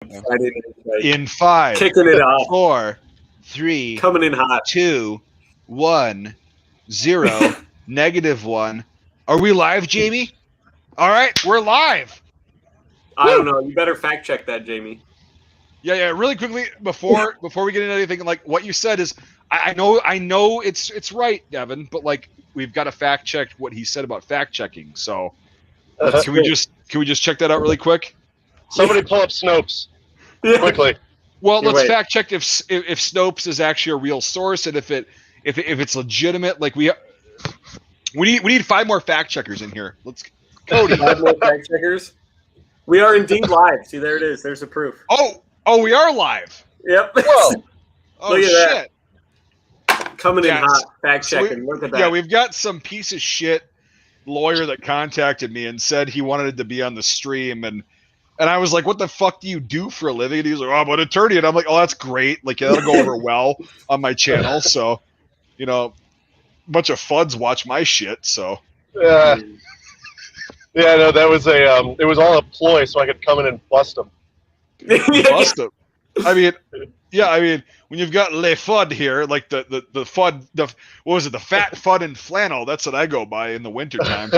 In 5, kicking it off, 4, 3, coming in hot. 2, 1, 0, -1. Are we live, Jamie? All right, we're live. I don't know. You better fact check that, Jamie. Yeah. Really quickly before we get into anything, like what you said is, I know it's right, Devin, but like we've got to fact check what he said about fact checking. So can we just check that out really quick? Somebody pull up Snopes quickly. Well, let's fact check if Snopes is actually a real source and if it's legitimate. Like we need 5 more fact checkers in here. Let's Cody. 5 more fact checkers. We are indeed live. See, there it is. There's the proof. Oh, we are live. Yep. Whoa. Oh, look at that. Coming in hot. Fact checking. Look at that. Yeah, we've got some piece of shit lawyer that contacted me and said he wanted to be on the stream, and I was like, what the fuck do you do for a living? And he was like, oh, I'm an attorney. And I'm like, oh, that's great. Like, that'll go over well on my channel. So, a bunch of fuds watch my shit. So, yeah, no, that was it was all a ploy so I could come in and bust them. Bust them. I mean, when you've got Le Fud here, like the Fud, what was it? The Fat Fud and Flannel. That's what I go by in the wintertime.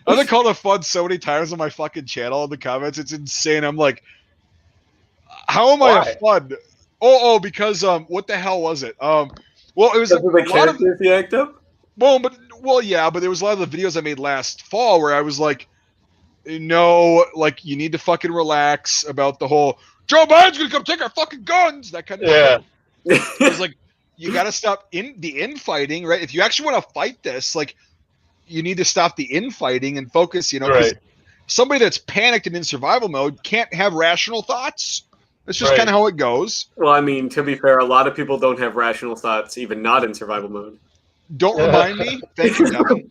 I've been called a Fud so many times on my fucking channel in the comments. It's insane. I'm like, how am I a Fud? Oh, because what the hell was it? Well, it was a lot of you act up. Yeah, but there was a lot of the videos I made last fall where I was like, no, like you need to fucking relax about the whole Joe Biden's gonna come take our fucking guns, that kind of thing. I was like, you got to stop the infighting, right? If you actually want to fight this, like, you need to stop the infighting and focus, right. Somebody that's panicked and in survival mode can't have rational thoughts. That's just kind of how it goes. Well, I mean, to be fair, a lot of people don't have rational thoughts, even not in survival mode. Don't remind me. Thank you, Devin.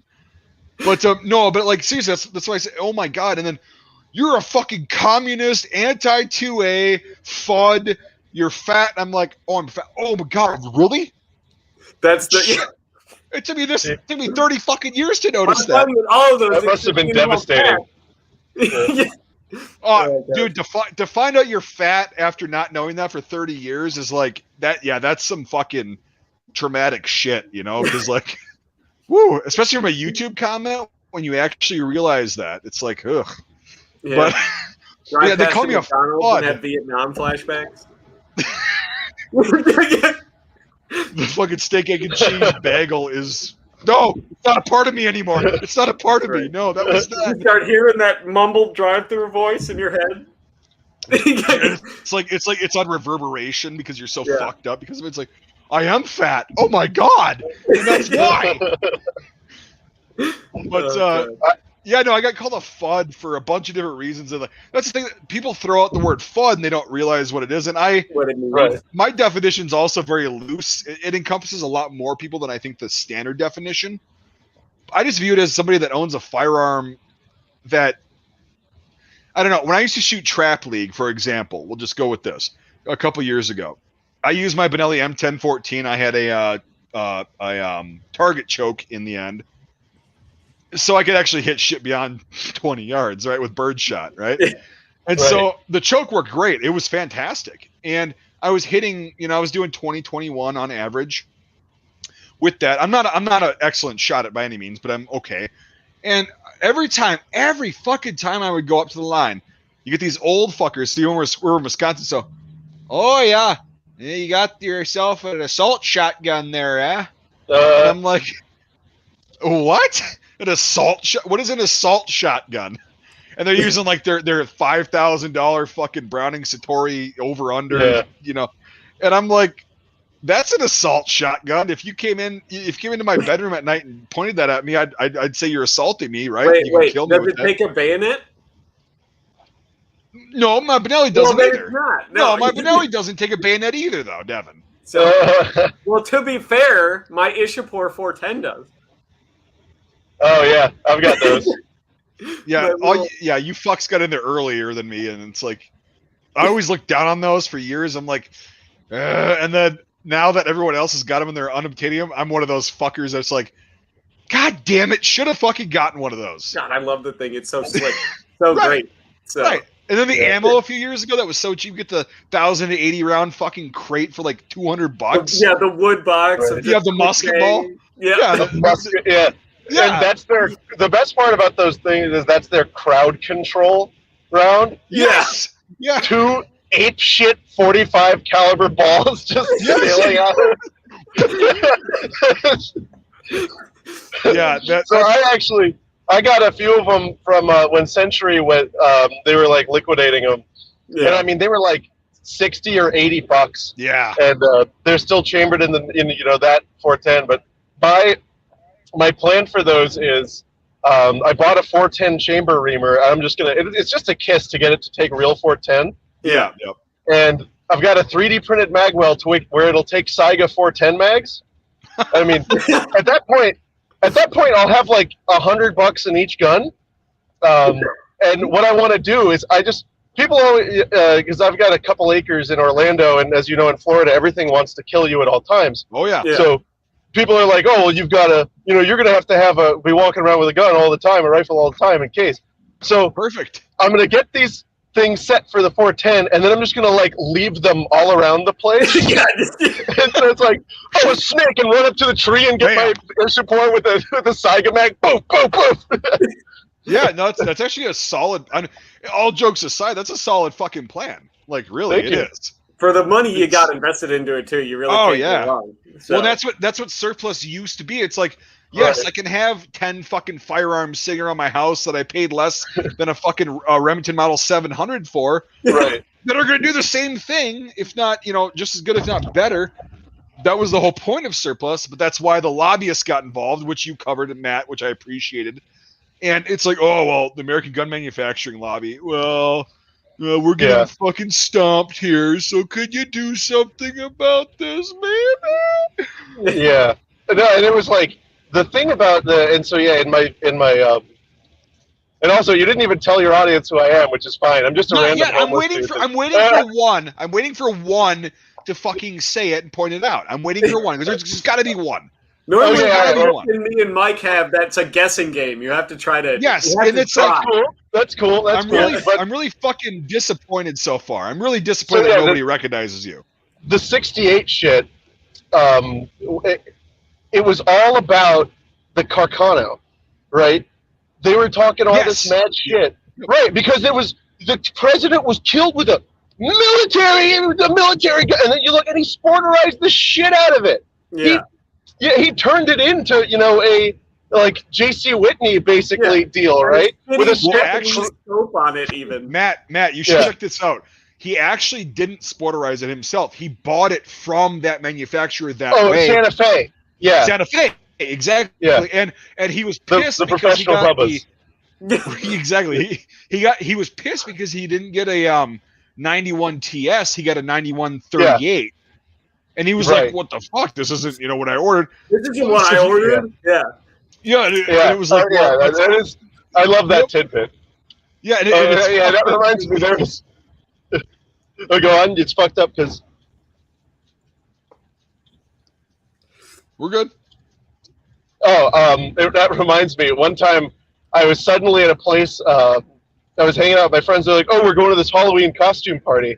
But no, but like seriously, that's why I say, oh my god, and then you're a fucking communist, anti-2A, FUD, you're fat. I'm like, oh, I'm fat. Oh my god, really? That's the. It took me 30 fucking years to notice that. All of those that must have been devastating. Dude, to find out you're fat after not knowing that for 30 years is like that. Yeah, that's some fucking traumatic shit, because like, woo, especially from a YouTube comment when you actually realize that it's like, ugh. Yeah. But they call me a FUD. Have Vietnam flashbacks. The fucking steak, egg, and cheese bagel is it's not a part of me anymore. It's not a part of me. No, that was not. You start hearing that mumbled drive-through voice in your head. It's like it's on reverberation because you're so fucked up because of it. It's like, I am fat. Oh my god, and that's why. But I got called a FUD for a bunch of different reasons. And that's the thing, that people throw out the word FUD and they don't realize what it is. And my definition's also very loose. It encompasses a lot more people than I think the standard definition. I just view it as somebody that owns a firearm that, I don't know, when I used to shoot Trap League, for example, we'll just go with this, a couple years ago, I used my Benelli M1014. I had a target choke in the end. So I could actually hit shit beyond 20 yards, right, with birdshot, right? And so the choke worked great. It was fantastic. And I was hitting, I was doing 20, 21 on average with that. I'm not an excellent shot at by any means, but I'm okay. And every fucking time I would go up to the line, you get these old fuckers. See, when we're in Wisconsin, so, oh yeah, you got yourself an assault shotgun there, eh? And I'm like, what? An assault shot? What is an assault shotgun? And they're using like their $5,000 fucking Browning Satori over under, And I'm like, that's an assault shotgun. If you came into my bedroom at night and pointed that at me, I'd say you're assaulting me, right? Wait, does it take a bayonet? No, my Benelli doesn't either. Not. No, my Benelli doesn't take a bayonet either, though, Devin. So, well, to be fair, my Ishapur 410 does. Oh yeah, I've got those. Yeah, you fucks got in there earlier than me, and it's like I always looked down on those for years. I'm like, and then now that everyone else has got them and they're unobtaining them, I'm one of those fuckers that's like, God damn it, should have fucking gotten one of those. God, I love the thing. It's so slick, so great. So. Right. And then the ammo a few years ago that was so cheap, you get the 1,080 round fucking crate for like $200. Yeah, the wood box. Right. You have the musket ball. Yeah, the musket. Yeah. Yeah. And that's the best part about those things is that's their crowd control round. Yes. Yeah. 2 apeshit 45 caliber balls just sailing out. Yeah. I got a few of them from when Century went. They were like liquidating them, and I mean they were like $60 or $80. Yeah. And they're still chambered in that 410. But my plan for those is I bought a 410 chamber reamer. I'm just gonna. It's just a kiss to get it to take real 410. Yeah. Yep. And I've got a 3D printed magwell where it'll take Saiga 410 mags. I mean, at that point, I'll have like $100 in each gun. And what I want to do is people always, because I've got a couple acres in Orlando, and as you know, in Florida, everything wants to kill you at all times. Oh yeah. So people are like, oh, well, you've got to, you're going to have be walking around with a gun all the time, a rifle all the time in case. So perfect. I'm going to get these things set for the 410, and then I'm just going to like leave them all around the place. And so it's like, oh, a snake, and run up to the tree and get my air support with a Saiga mag. Boom, boom, boom. Yeah, no, that's actually a solid. All jokes aside, that's a solid fucking plan. Like, really, it is. For the money you got invested into it too, you really can't go wrong. So. Well, that's what surplus used to be. It's like, yes, I can have 10 fucking firearms sitting around my house that I paid less than a fucking Remington Model 700 for. Right. That are going to do the same thing, if not, just as good, if not better. That was the whole point of surplus, but that's why the lobbyists got involved, which you covered, Matt, which I appreciated. And it's like, oh, well, the American gun manufacturing lobby, well, we're getting fucking stomped here, so could you do something about this, man? Yeah. No, and it was like, the thing about in my and also you didn't even tell your audience who I am, which is fine. I'm just a random. Yeah, I'm waiting for one to fucking say it and point it out. I'm waiting for one because there's got to be one. Normally, me and Mike have that's a guessing game. You have to try to. Yes, and it's like cool. That's cool. I'm really fucking disappointed so far. I'm really disappointed that nobody recognizes you. The 68 shit. It was all about the Carcano, right? They were talking all this mad shit, right? Because the president was killed with a military gun, and then you look and he sporterized the shit out of it. Yeah. He turned it into a like J.C. Whitney basically deal, right? With a scope on it, even. Matt, you should check this out. He actually didn't sporterize it himself. He bought it from that manufacturer way. Oh, Santa Fe. Yeah. Santa Fe, exactly. Yeah. And he was pissed the because he professional got exactly. He was pissed because he didn't get a 91 TS. He got a 91 38. And he was like, "What the fuck? This isn't what I ordered. This isn't what I ordered." Yeah. It was like, that is. I love that tidbit. Yeah, that reminds me. There's. Go on. It's fucked up because. We're good. Oh, that reminds me. One time, I was suddenly at a place. I was hanging out with my friends. They're like, "Oh, we're going to this Halloween costume party.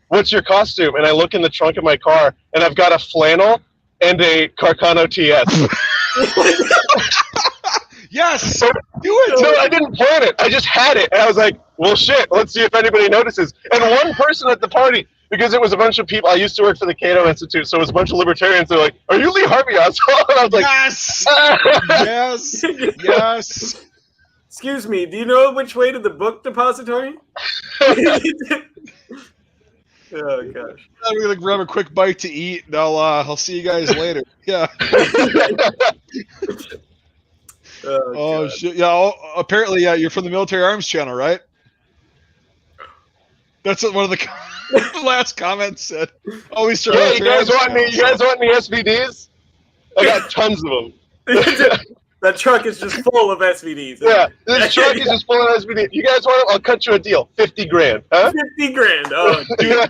What's your costume?" And I look in the trunk of my car, and I've got a flannel and a Carcano TS. Yes, do it. No, I didn't plan it. I just had it, and I was like, "Well, shit. Let's see if anybody notices." And one person at the party, because it was a bunch of people. I used to work for the Cato Institute, so it was a bunch of libertarians. They're like, "Are you Lee Harvey Oswald?" And I was like, "Yes, yes." Excuse me. Do you know which way to the book depository? Oh gosh! I'm gonna grab a quick bite to eat, and I'll see you guys later. Yeah. Oh shit! Yeah. Apparently, you're from the Military Arms Channel, right? That's what one of the last comments said. Always. Yeah, you guys want any SVDs? I got tons of them. That truck is just full of SVDs. Yeah, this truck is just full of SVDs. You guys want them? I'll cut you a deal. $50,000. Huh? $50,000. Oh, dude,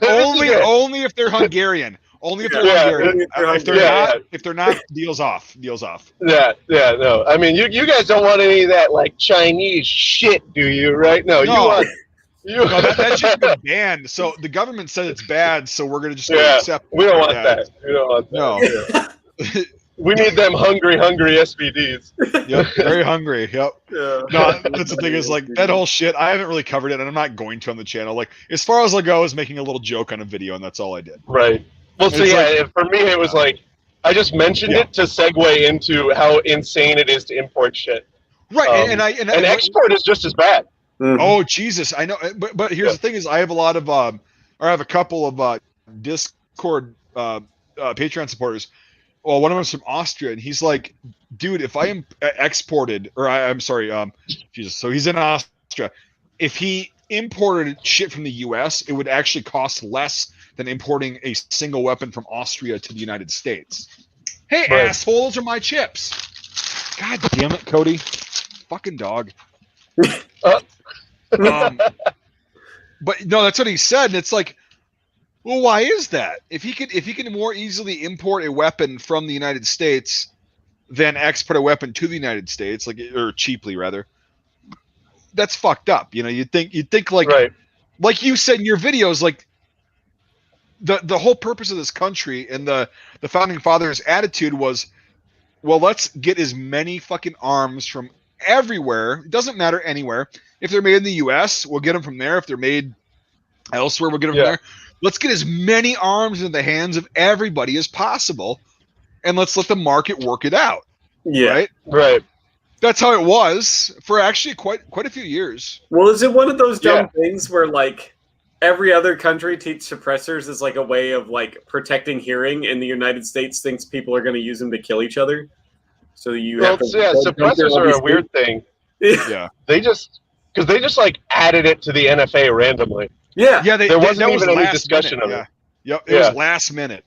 only if they're Hungarian. Only if they're Hungarian. If they're not, deals off. Deals off. Yeah, no. I mean, you guys don't want any of that like Chinese shit, do you? Right? No. You want No, that shit's been banned. So the government said it's bad, so we're gonna just accept. We don't want that. We don't want that. No. We need them hungry SVDs. Yep, very hungry. Yep. Yeah. No, that's the thing is like that whole shit. I haven't really covered it, and I'm not going to on the channel. Like as far as I go is making a little joke on a video, and that's all I did. Right. Well, so for me, it was like I just mentioned it to segue into how insane it is to import shit. Right, and export is just as bad. Mm-hmm. Oh Jesus, I know. But here's the thing: is I have a lot of or I have a couple of Discord Patreon supporters. Well, one of them's from Austria, and he's like, dude, if I am exported, or I'm sorry, Jesus, so he's in Austria. If he imported shit from the U.S., it would actually cost less than importing a single weapon from Austria to the United States. Hey, asshole, those are my chips. God damn it, Cody. Fucking dog. But no, that's what he said, and it's like, well, why is that? If he can more easily import a weapon from the United States than export a weapon to the United States, or cheaply rather, that's fucked up. You know, you'd think like you said in your videos, like the whole purpose of this country and the founding fathers' attitude was, well, let's get as many fucking arms from everywhere. It doesn't matter anywhere. If they're made in the U.S., we'll get them from there. If they're made elsewhere, we'll get them from there. Let's get as many arms in the hands of everybody as possible, and let's let the market work it out. Yeah, right. That's how it was for actually quite a few years. Well, is it one of those dumb things where like every other country treats suppressors as like a way of like protecting hearing, and the United States thinks people are going to use them to kill each other? So suppressors are a weird thing. Yeah, they just like added it to the NFA randomly. Yeah, there wasn't even any discussion of it. Yep, it was last minute.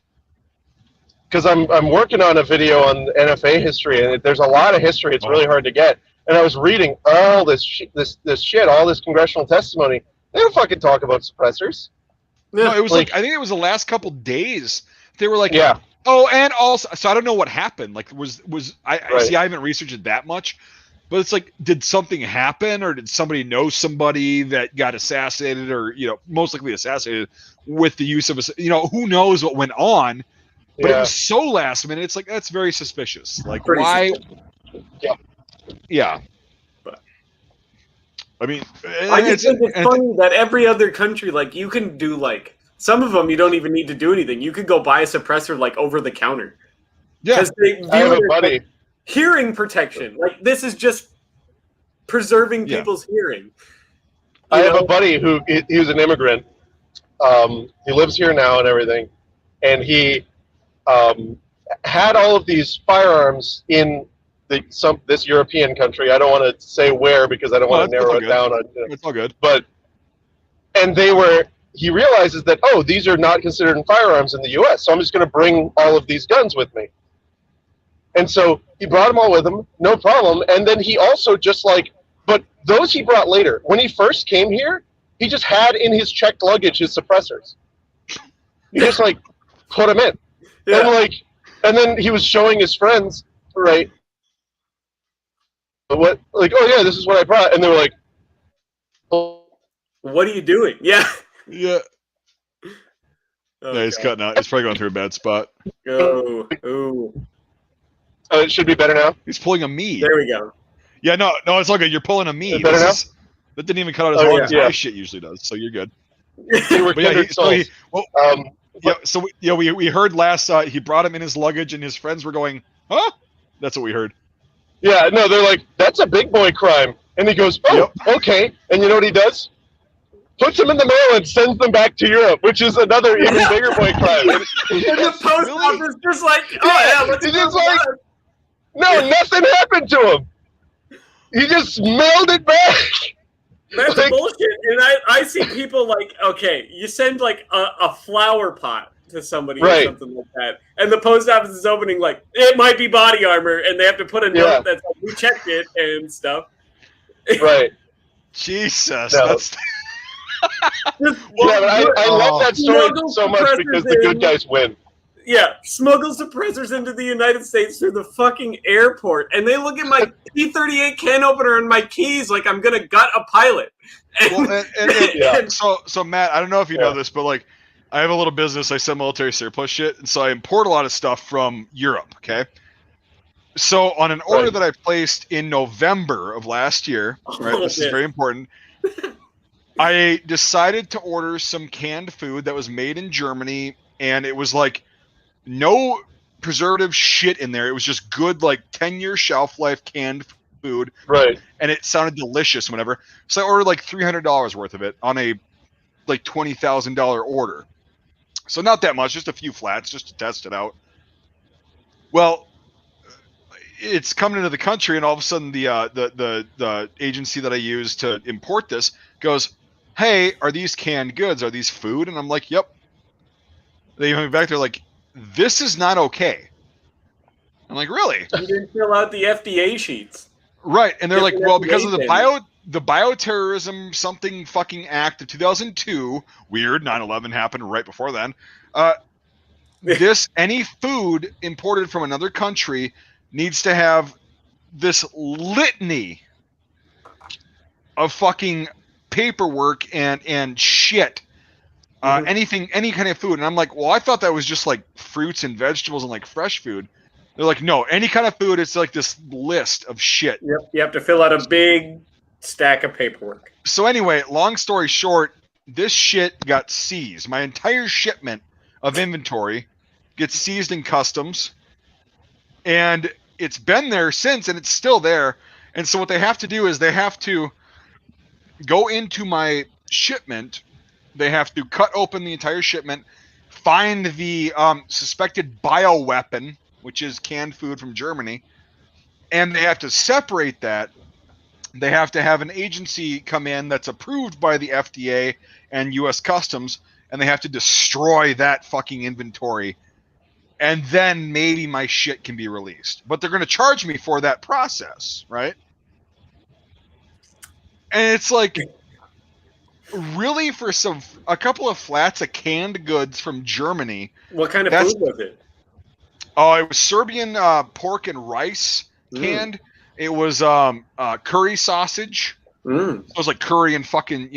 Because I'm working on a video on NFA history, and there's a lot of history. It's really hard to get. And I was reading all this shit, all this congressional testimony. They don't fucking talk about suppressors. No, it was like I think it was the last couple days. They were like, oh, and also, so I don't know what happened. Like, I haven't researched it that much. But it's like, did something happen, or did somebody know somebody that got assassinated, or most likely assassinated with the use of who knows what went on? But it was so last minute. It's like that's very suspicious. Like why? Yeah. But I mean, I just think it's funny that every other country, like you can do like some of them, you don't even need to do anything. You could go buy a suppressor like over the counter. Yeah, I have a buddy. Hearing protection, like this is just preserving people's hearing. I have a buddy who he was an immigrant. He lives here now and everything, and he had all of these firearms in this European country. I don't want to say where because I don't want to narrow it down. It's all good. He realizes that these are not considered firearms in the U.S. So I'm just going to bring all of these guns with me. And so he brought them all with him, no problem. And then he also but those he brought later. When he first came here, he just had in his checked luggage his suppressors. He just put them in. Yeah. And then he was showing his friends, right? This is what I brought. And they were like, what are you doing? Yeah. Yeah. He's cutting out. He's probably going through a bad spot. Oh. It should be better now. He's pulling a me. There we go. Yeah, no, it's all good. You're pulling a me. Better now? That didn't even cut out as long as my shit usually does. So you're good. We heard last. He brought him in his luggage, and his friends were going, "Huh?" That's what we heard. Yeah, no, they're like, "That's a big boy crime," and he goes, "Okay." And you know what he does? Puts them in the mail and sends them back to Europe, which is another even bigger boy crime. And the post office just let's go. No, nothing happened to him. He just mailed it back. That's bullshit. And I see people you send a flower pot to somebody or something like that, and the post office is opening it might be body armor, and they have to put a note that's we checked it and stuff. Right. Jesus. No. That's but I love that story so much because the good guys win. Yeah, smuggle suppressors into the United States through the fucking airport, and they look at my P-38 can opener and my keys like I'm gonna gut a pilot. Well, so Matt, I don't know if you know this, but like, I have a little business. I sell military surplus shit, and so I import a lot of stuff from Europe. Okay. So on an order that I placed in November of last year, right? This is very important. I decided to order some canned food that was made in Germany, and it was like no preservative shit in there. It was just good, like 10-year shelf life canned food. Right. And it sounded delicious whenever. So I ordered like $300 worth of it on a like $20,000 order. So not that much, just a few flats just to test it out. Well, it's coming into the country, and all of a sudden the agency that I use to import this goes, "Hey, are these canned goods? Are these food?" And I'm like, "Yep." They went back there like, "This is not okay." I'm like, "Really?" You didn't fill out the FDA sheets. Right, and they're like, "Well, because of the Bioterrorism something fucking act of 2002, weird, 9/11 happened right before then. Any food imported from another country needs to have this litany of fucking paperwork and shit. Anything, any kind of food." And I'm like, "Well, I thought that was just like fruits and vegetables and like fresh food." They're like, "No, any kind of food, it's like this list of shit." Yep, you have to fill out a big stack of paperwork. So anyway, long story short, this shit got seized. My entire shipment of inventory gets seized in customs, and it's been there since, and it's still there. And so what they have to do is they have to go into my shipment. They have to cut open the entire shipment, find the suspected bioweapon, which is canned food from Germany, and they have to separate that. They have to have an agency come in that's approved by the FDA and U.S. Customs, and they have to destroy that fucking inventory. And then maybe my shit can be released. But they're going to charge me for that process, right? And it's like, really, for a couple of flats of canned goods from Germany. What kind of food was it? Oh, it was Serbian pork and rice canned. It was curry sausage. It was like curry and fucking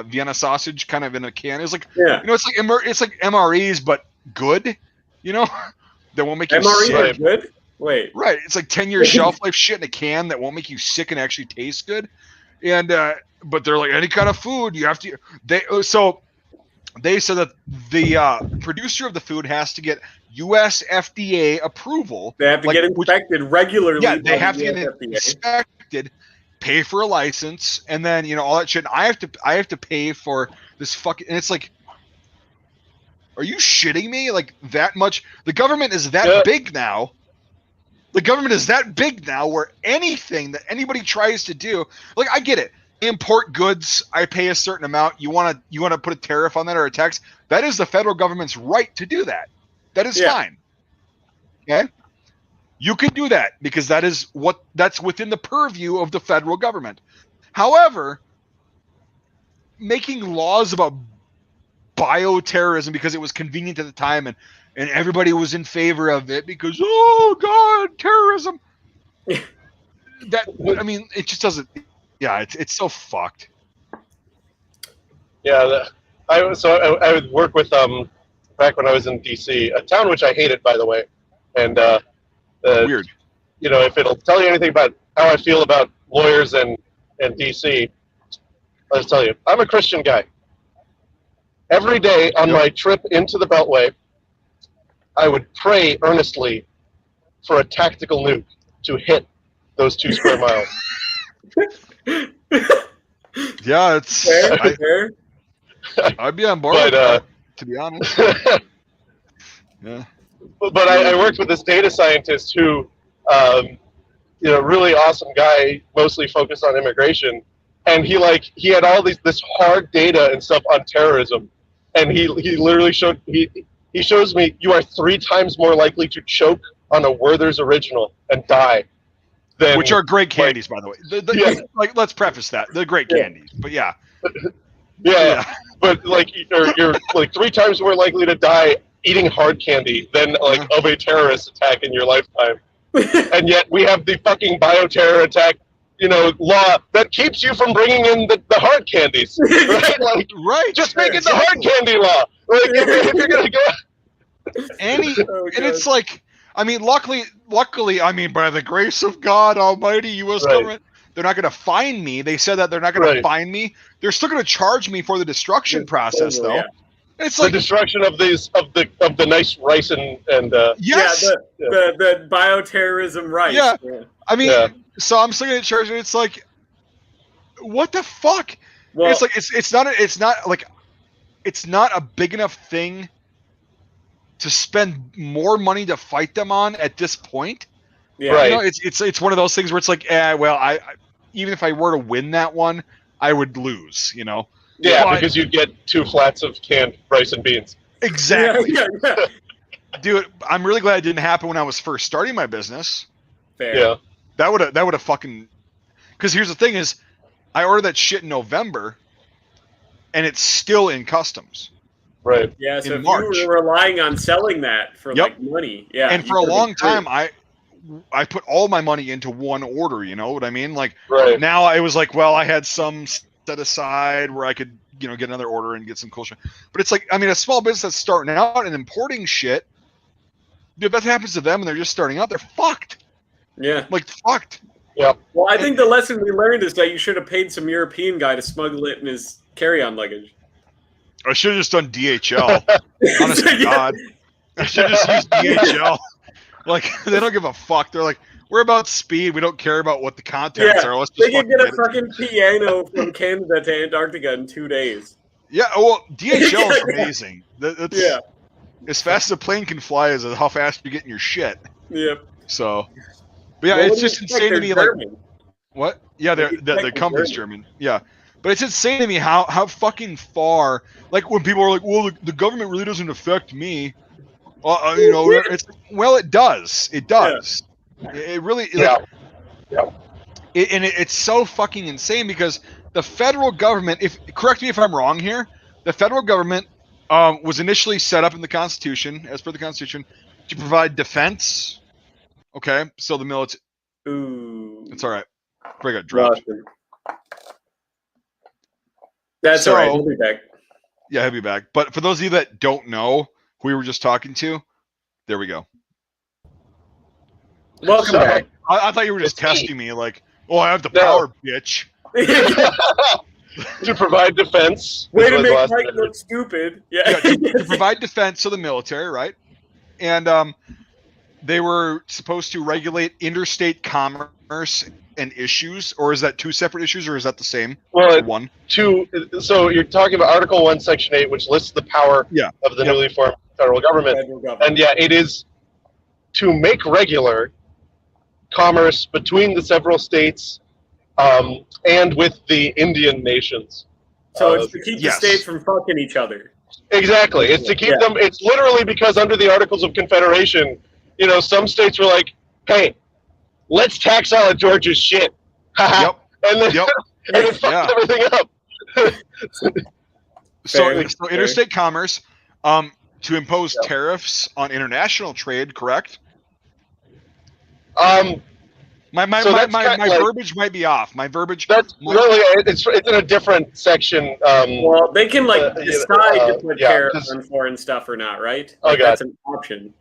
Vienna sausage kind of in a can. It was like it's like MREs but good. That won't make you sick. MREs are good? Wait. Right. It's like 10-year shelf life shit in a can that won't make you sick and actually taste good. And but they're like, any kind of food you have to. They said that the producer of the food has to get U.S. FDA approval. They have to get inspected regularly. Yeah, they have to get inspected, pay for a license, and then all that shit. I have to pay for this fucking. And it's like, are you shitting me? Like that much? The government is that big now. The government is that big now where anything that anybody tries to do, like I get it. Import goods, I pay a certain amount. You want to put a tariff on that or a tax? That is the federal government's right to do that. That is fine. Okay? You can do that because that's within the purview of the federal government. However, making laws about bioterrorism because it was convenient at the time and everybody was in favor of it because, oh God, terrorism. It just doesn't. Yeah, it's so fucked. Yeah, I would work with back when I was in DC, a town which I hated, by the way, and weird. If it'll tell you anything about how I feel about lawyers and DC, I'll just tell you, I'm a Christian guy. Every day on my trip into the Beltway, I would pray earnestly for a tactical nuke to hit those 2 square miles. Yeah, it's fair. I'd be on board with that, to be honest. Yeah. But I worked with this data scientist who, really awesome guy, mostly focused on immigration, and he had all this hard data and stuff on terrorism, and he literally showed he shows me you are 3 times more likely to choke on a Werther's original and die. Which are great candies, by the way. Let's preface that they're great candies, but yeah. But you're like 3 times more likely to die eating hard candy than of a terrorist attack in your lifetime, and yet we have the fucking bioterror attack law that keeps you from bringing in the hard candies, right? Like, just make it the hard candy law. Like, if you're gonna go, and it's like, I mean, luckily, I mean, by the grace of God Almighty, U.S. government, they're not going to fine me. They said that they're not going to fine me. They're still going to charge me for the destruction process, though. Yeah. It's like the destruction of the nice rice and yes, the bioterrorism rice. Yeah, I mean, so I'm still going to charge, and it's like, what the fuck? Well, it's like it's not a big enough thing to spend more money to fight them on at this point. Yeah, right. It's one of those things where it's like, well, I even if I were to win that one, I would lose. Yeah, because you'd get 2 flats of canned rice and beans. Exactly. Yeah. Dude, I'm really glad it didn't happen when I was first starting my business. Fair. Yeah. That would have fucking. Because here's the thing: is I ordered that shit in November, and it's still in customs. Right. Yeah, so if you were relying on selling that for like money, and for a long time, I put all my money into one order. You know what I mean? Like now, I was like, well, I had some set aside where I could, get another order and get some cool shit. But it's like, I mean, a small business that's starting out and importing shit, dude, if that happens to them and they're just starting out, they're fucked. Yeah, like fucked. Yeah. Well, I think the lesson we learned is that you should have paid some European guy to smuggle it in his carry-on luggage. I should have just done DHL. Honest to God. I should have just used DHL. Like, they don't give a fuck. They're like, we're about speed. We don't care about what the contents are. Let's just they can get a fucking piano from Canada to Antarctica in 2 days. Yeah, well, DHL is amazing. As fast as a plane can fly is how fast you're getting your shit. Yep. So, but yeah, it's just insane to me. German. Like, what? Yeah, the company's German. Yeah. But it's insane to me how fucking far, like when people are like, well, the government really doesn't affect me. It does. It does. Yeah. It really. It's so fucking insane because the federal government, correct me if I'm wrong here, the federal government was initially set up in the Constitution, as per the Constitution, to provide defense. Okay, so the military. Ooh. It's all right. I got dropped. That's all right. He'll be back. Yeah, he'll be back. But for those of you that don't know who we were just talking to, there we go. Welcome back. I thought you were just testing me, like, I have the power, bitch. To provide defense. Way to make Mike look stupid. Yeah. To provide defense to the military, right? And they were supposed to regulate interstate commerce and issues, or is that 2 separate issues, or is that the same? Well, one. So you're talking about Article 1, Section 8, which lists the power of the newly formed federal government. And it is to make regular commerce between the several states and with the Indian nations. So it's to keep the states from fucking each other. Exactly. It's to keep them. It's literally because under the Articles of Confederation, some states were like, hey, let's tax all of Georgia's shit. And then, and then fucked everything up. So interstate commerce, to impose tariffs on international trade, correct? My verbiage might be off. My verbiage. It's in a different section. Well, they can decide to put tariffs on foreign stuff or not, right? That's an option.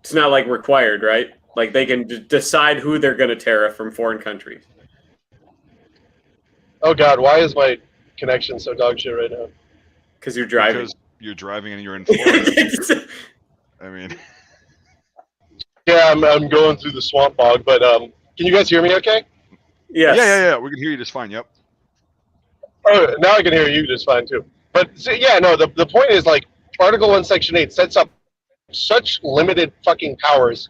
It's not required, right? Like they can decide who they're going to tariff from foreign countries. Oh God, why is my connection so dog shit right now? Because you're driving. Because you're driving and you're in Florida. I mean. Yeah, I'm going through the swamp bog, but can you guys hear me okay? Yes. Yeah. We can hear you just fine, yep. Oh, now I can hear you just fine too. But the point is Article 1, Section 8 sets up such limited fucking powers.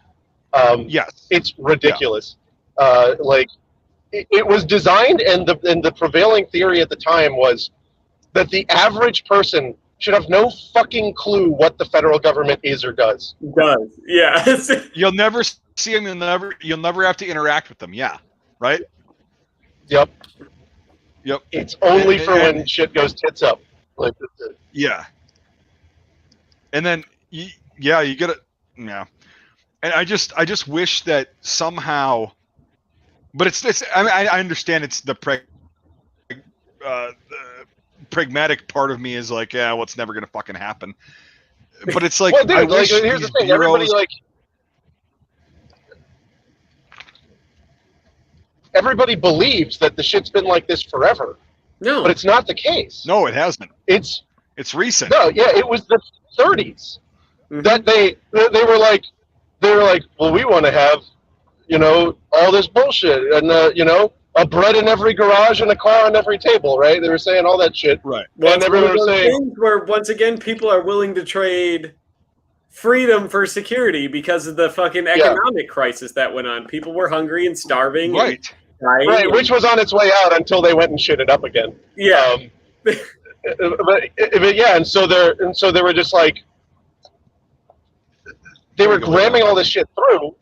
It's ridiculous. It was designed, and the prevailing theory at the time was that the average person should have no fucking clue what the federal government is or does. Yeah. You'll never see them. You'll never have to interact with them. Yeah. Right. Yep. It's only for when shit goes tits up. Yeah. And then you get it. Yeah. And I just wish that somehow, but it's. I mean, I understand it's the pragmatic part of me is like, yeah, well, it's never gonna fucking happen. But it's like, well, dude, I wish here's the thing. Everybody believes that the shit's been like this forever. No, but it's not the case. No, it hasn't. It's recent. No, yeah, it was the 30s that they were like, well, we want to have, all this bullshit and a bread in every garage and a car on every table, right? They were saying all that shit, right? Well, and everyone was saying things where once again people are willing to trade freedom for security because of the fucking economic crisis that went on. People were hungry and starving, right? Right, which was on its way out until they went and shit it up again. Yeah. But yeah, and so they were just like, they were ramming all this shit through,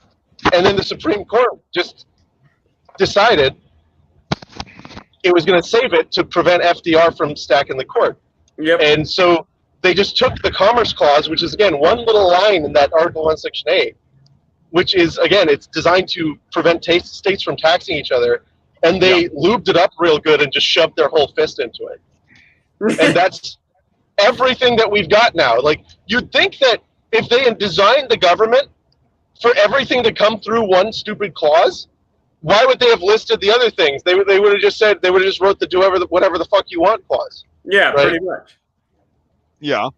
and then the Supreme Court just decided it was going to save it to prevent FDR from stacking the court. Yep. And so they just took the Commerce Clause, which is again one little line in that Article 1, Section 8, which is, again, it's designed to prevent states from taxing each other, and they lubed it up real good and just shoved their whole fist into it. And that's everything that we've got now. Like, you'd think that if they had designed the government for everything to come through one stupid clause, why would they have listed the other things? They would have just said, they would have just wrote the do whatever the fuck you want clause. Yeah, right? Pretty much. Yeah.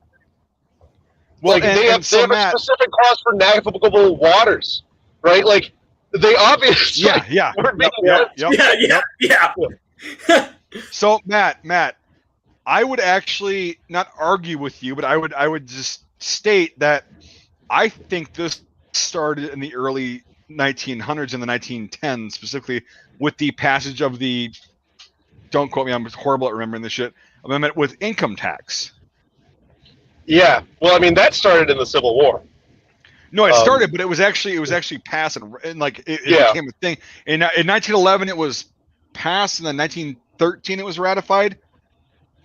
Well, like, they have a specific clause for navigable waters, right? Like, they obviously were being yeah. So, Matt, I would actually not argue with you, but I would just state that I think this started in the early 1900s and the 1910s, specifically with the passage of the, don't quote me, I'm horrible at remembering this shit, amendment with income tax. Yeah, well, I mean, that started in the Civil War. No, it started, but it was actually passed, and like it became a thing. In 1911, it was passed, and then 1913, it was ratified.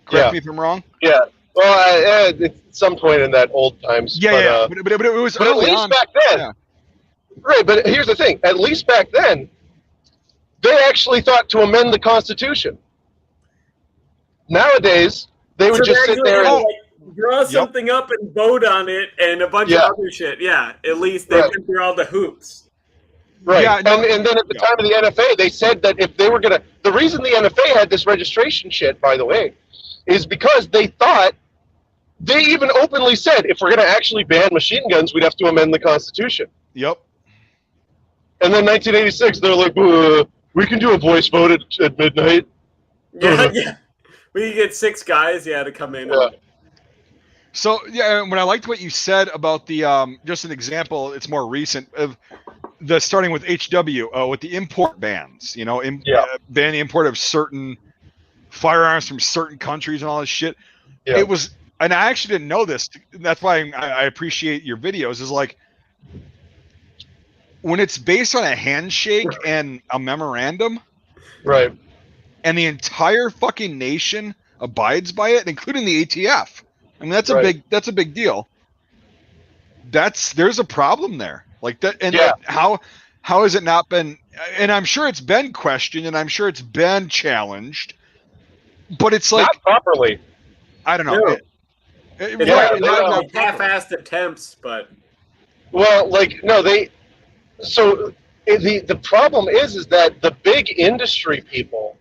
Correct me if I'm wrong. Yeah, well, at some point in that old times. But it was early at least on. Back then. Yeah. Right, but here's the thing: at least back then, they actually thought to amend the Constitution. Nowadays, they would just sit there and draw something up and vote on it and a bunch of other shit. Yeah, at least they went through all the hoops. Right. Yeah, and then at the time of the NFA, they said that if they were going to... The reason the NFA had this registration shit, by the way, is because they thought... They even openly said, if we're going to actually ban machine guns, we'd have to amend the Constitution. Yep. And then 1986, they're like, we can do a voice vote at midnight. Yeah. We could get 6 guys, to come in. Yeah. So, when I liked what you said about the, just an example, it's more recent, of the starting with HW, with the import bans, ban the import of certain firearms from certain countries and all this shit. Yeah. It was, and I actually didn't know this, that's why I appreciate your videos, is like, when it's based on a handshake and a memorandum, right, and the entire fucking nation abides by it, including the ATF. I mean, that's a big deal. There's a problem there, like that. And how has it not been? And I'm sure it's been questioned, and I'm sure it's been challenged. But it's like not properly. I don't know. Not half-assed attempts, but So the problem is that the big industry people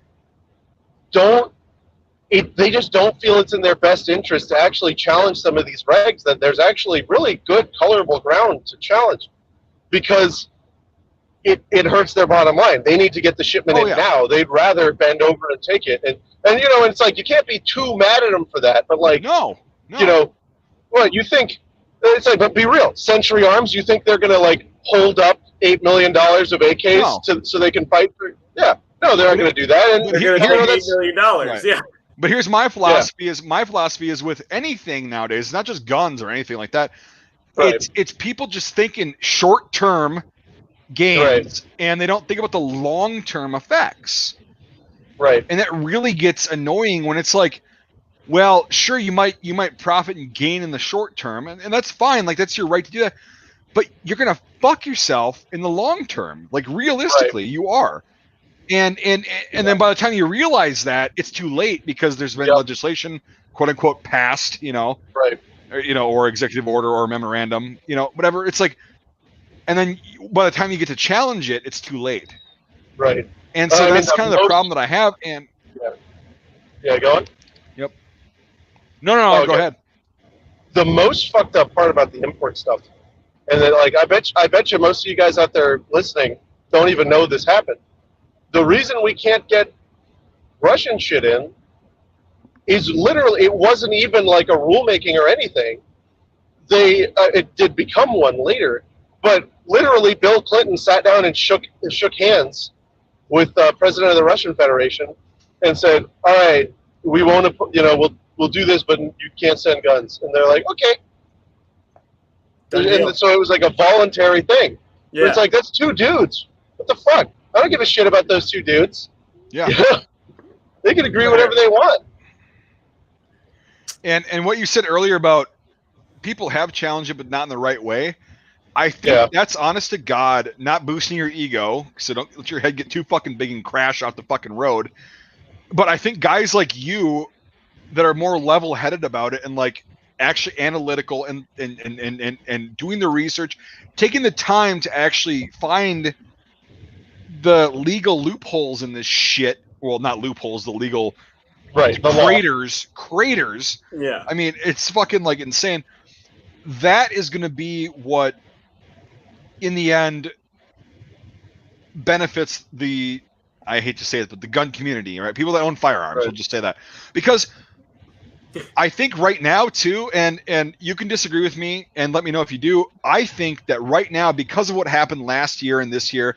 they just don't feel it's in their best interest to actually challenge some of these regs, that there's actually really good colorable ground to challenge, because it hurts their bottom line. They need to get the shipment in now. They'd rather bend over and take it. And it's like, you can't be too mad at them for that, but like, no. You think, it's like, but be real, Century Arms, you think they're going to like hold up $8 million of AKs so they can fight for? Yeah, no, they're not going to do that. And they're going to take $8 million. Right. Yeah. But here's my philosophy: my philosophy is with anything nowadays, not just guns or anything like that. Right. It's people just thinking short-term gains, and they don't think about the long-term effects. Right. And that really gets annoying when it's like, well, sure, you might profit and gain in the short term, and that's fine. Like, that's your right to do that. but you're gonna fuck yourself in the long term. Like realistically, you are. And then by the time you realize that, it's too late because there's been legislation, quote unquote, passed, or executive order or memorandum, whatever. It's like, and then by the time you get to challenge it, it's too late. Right. And so that's kind of the problem that I have. And yeah, go on. Yep. No, go ahead. The most fucked up part about the import stuff, and then like I bet you most of you guys out there listening don't even know this happened. The reason we can't get Russian shit in is literally, it wasn't even like a rulemaking or anything. It did become one later, but literally Bill Clinton sat down and shook hands with President of the Russian Federation and said, "All right, we won't, we'll do this, but you can't send guns." And they're like, "Okay." And so it was like a voluntary thing. Yeah. It's like, that's two dudes. What the fuck? I don't give a shit about those two dudes. Yeah. They can agree whatever they want. And what you said earlier about people have challenged it, but not in the right way. I think that's honest to God, not boosting your ego, so don't let your head get too fucking big and crash off the fucking road. But I think guys like you that are more level-headed about it and like actually analytical and doing the research, taking the time to actually find the legal loopholes in this shit. Well, not loopholes, the legal craters. Yeah. I mean, it's fucking like insane. That is going to be what, in the end, benefits the, I hate to say it, but the gun community, right? People that own firearms, we'll just say that. Because I think right now, too, and you can disagree with me and let me know if you do, I think that right now, because of what happened last year and this year,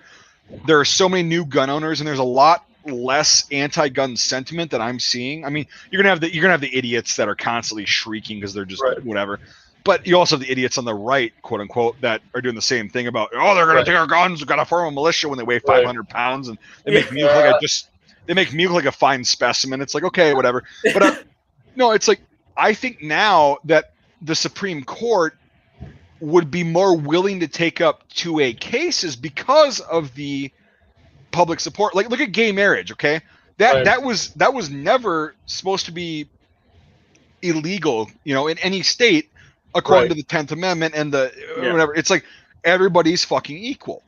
there are so many new gun owners and there's a lot less anti-gun sentiment that I'm seeing. I mean, you're gonna have the idiots that are constantly shrieking because they're just whatever. But you also have the idiots on the right, quote unquote, that are doing the same thing about, oh, they're going to take our guns. We've got to form a militia when they weigh 500 pounds, and they make me look like a fine specimen. It's like, okay, whatever. But no, it's like, I think now that the Supreme Court would be more willing to take up 2A cases because of the public support. Like, look at gay marriage, okay? That was never supposed to be illegal, in any state. According to the 10th Amendment and the whatever, it's like everybody's fucking equal.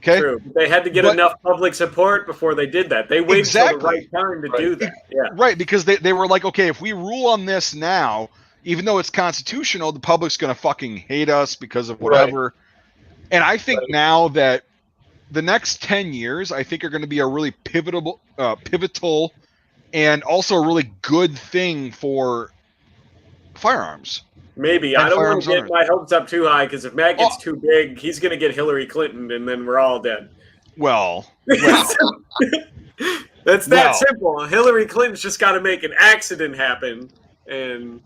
Okay. True. They had to get enough public support before they did that. They waited until the right time to do that. Yeah. Right, because they were like, okay, if we rule on this now, even though it's constitutional, the public's gonna fucking hate us because of whatever. And I think now that the next 10 years, I think are going to be a really pivotal, and also a really good thing for firearms. Maybe. I don't want to get my hopes up too high, because if Matt gets too big, he's going to get Hillary Clinton, and then we're all dead. Well. That's that simple. Hillary Clinton's just got to make an accident happen, and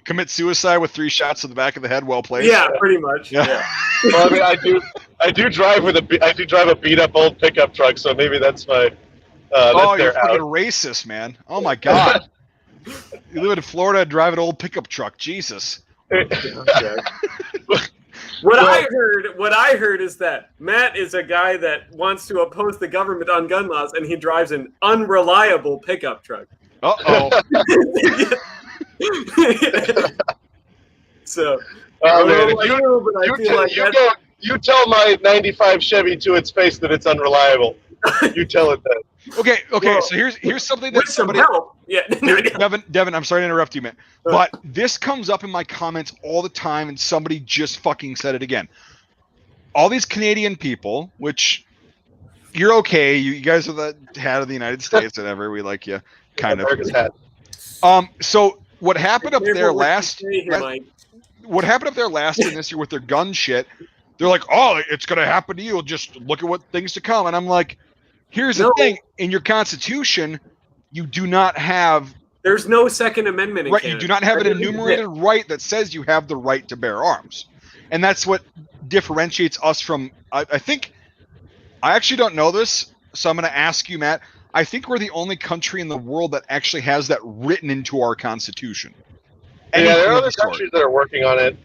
commit suicide with 3 shots to the back of the head, well placed. Yeah, pretty much. Yeah. Well, I mean, I do drive a beat up old pickup truck, so maybe that's my. You're fucking racist, man! Oh my god. You live in Florida, drive an old pickup truck. Jesus. What I heard is that Matt is a guy that wants to oppose the government on gun laws, and he drives an unreliable pickup truck. Uh-oh. So, you tell my 95 Chevy to its face that it's unreliable. You tell it that. Okay. Well, so here's something that somebody. Help. Yeah. Devin, I'm sorry to interrupt you, man. But this comes up in my comments all the time, and somebody just fucking said it again. All these Canadian people, which you're okay, you guys are the head of the United States, whatever. We like you, kind of. So what happened up there last? What happened up there last year and this year with their gun shit? They're like, oh, it's gonna happen to you. Just look at what things to come. And I'm like, here's the thing: in your Constitution, you do not have. There's no Second Amendment in Canada. You do not have an enumerated right that says you have the right to bear arms, and that's what differentiates us from. I think. I actually don't know this, so I'm going to ask you, Matt. I think we're the only country in the world that actually has that written into our Constitution. Yeah, there are other countries that are working on it.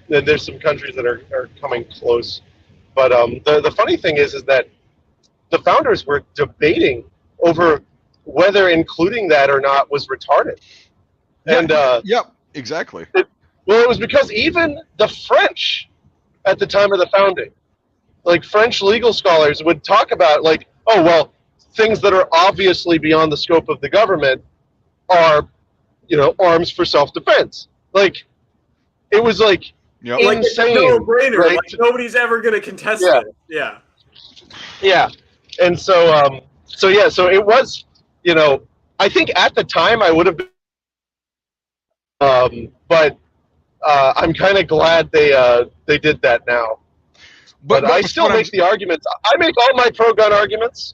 there's some countries that are coming close. But the funny thing is that the founders were debating over whether including that or not was retarded. Yeah, And exactly. It was because even the French at the time of the founding, like French legal scholars would talk about like, oh, well, things that are obviously beyond the scope of the government are, arms for self-defense. Like, it was like insane. No brainer. Right? Like, nobody's ever going to contest it. Yeah. Yeah. And so it was, I think at the time I would have been, but I'm kind of glad they did that now. But I still make the arguments. I make all my pro-gun arguments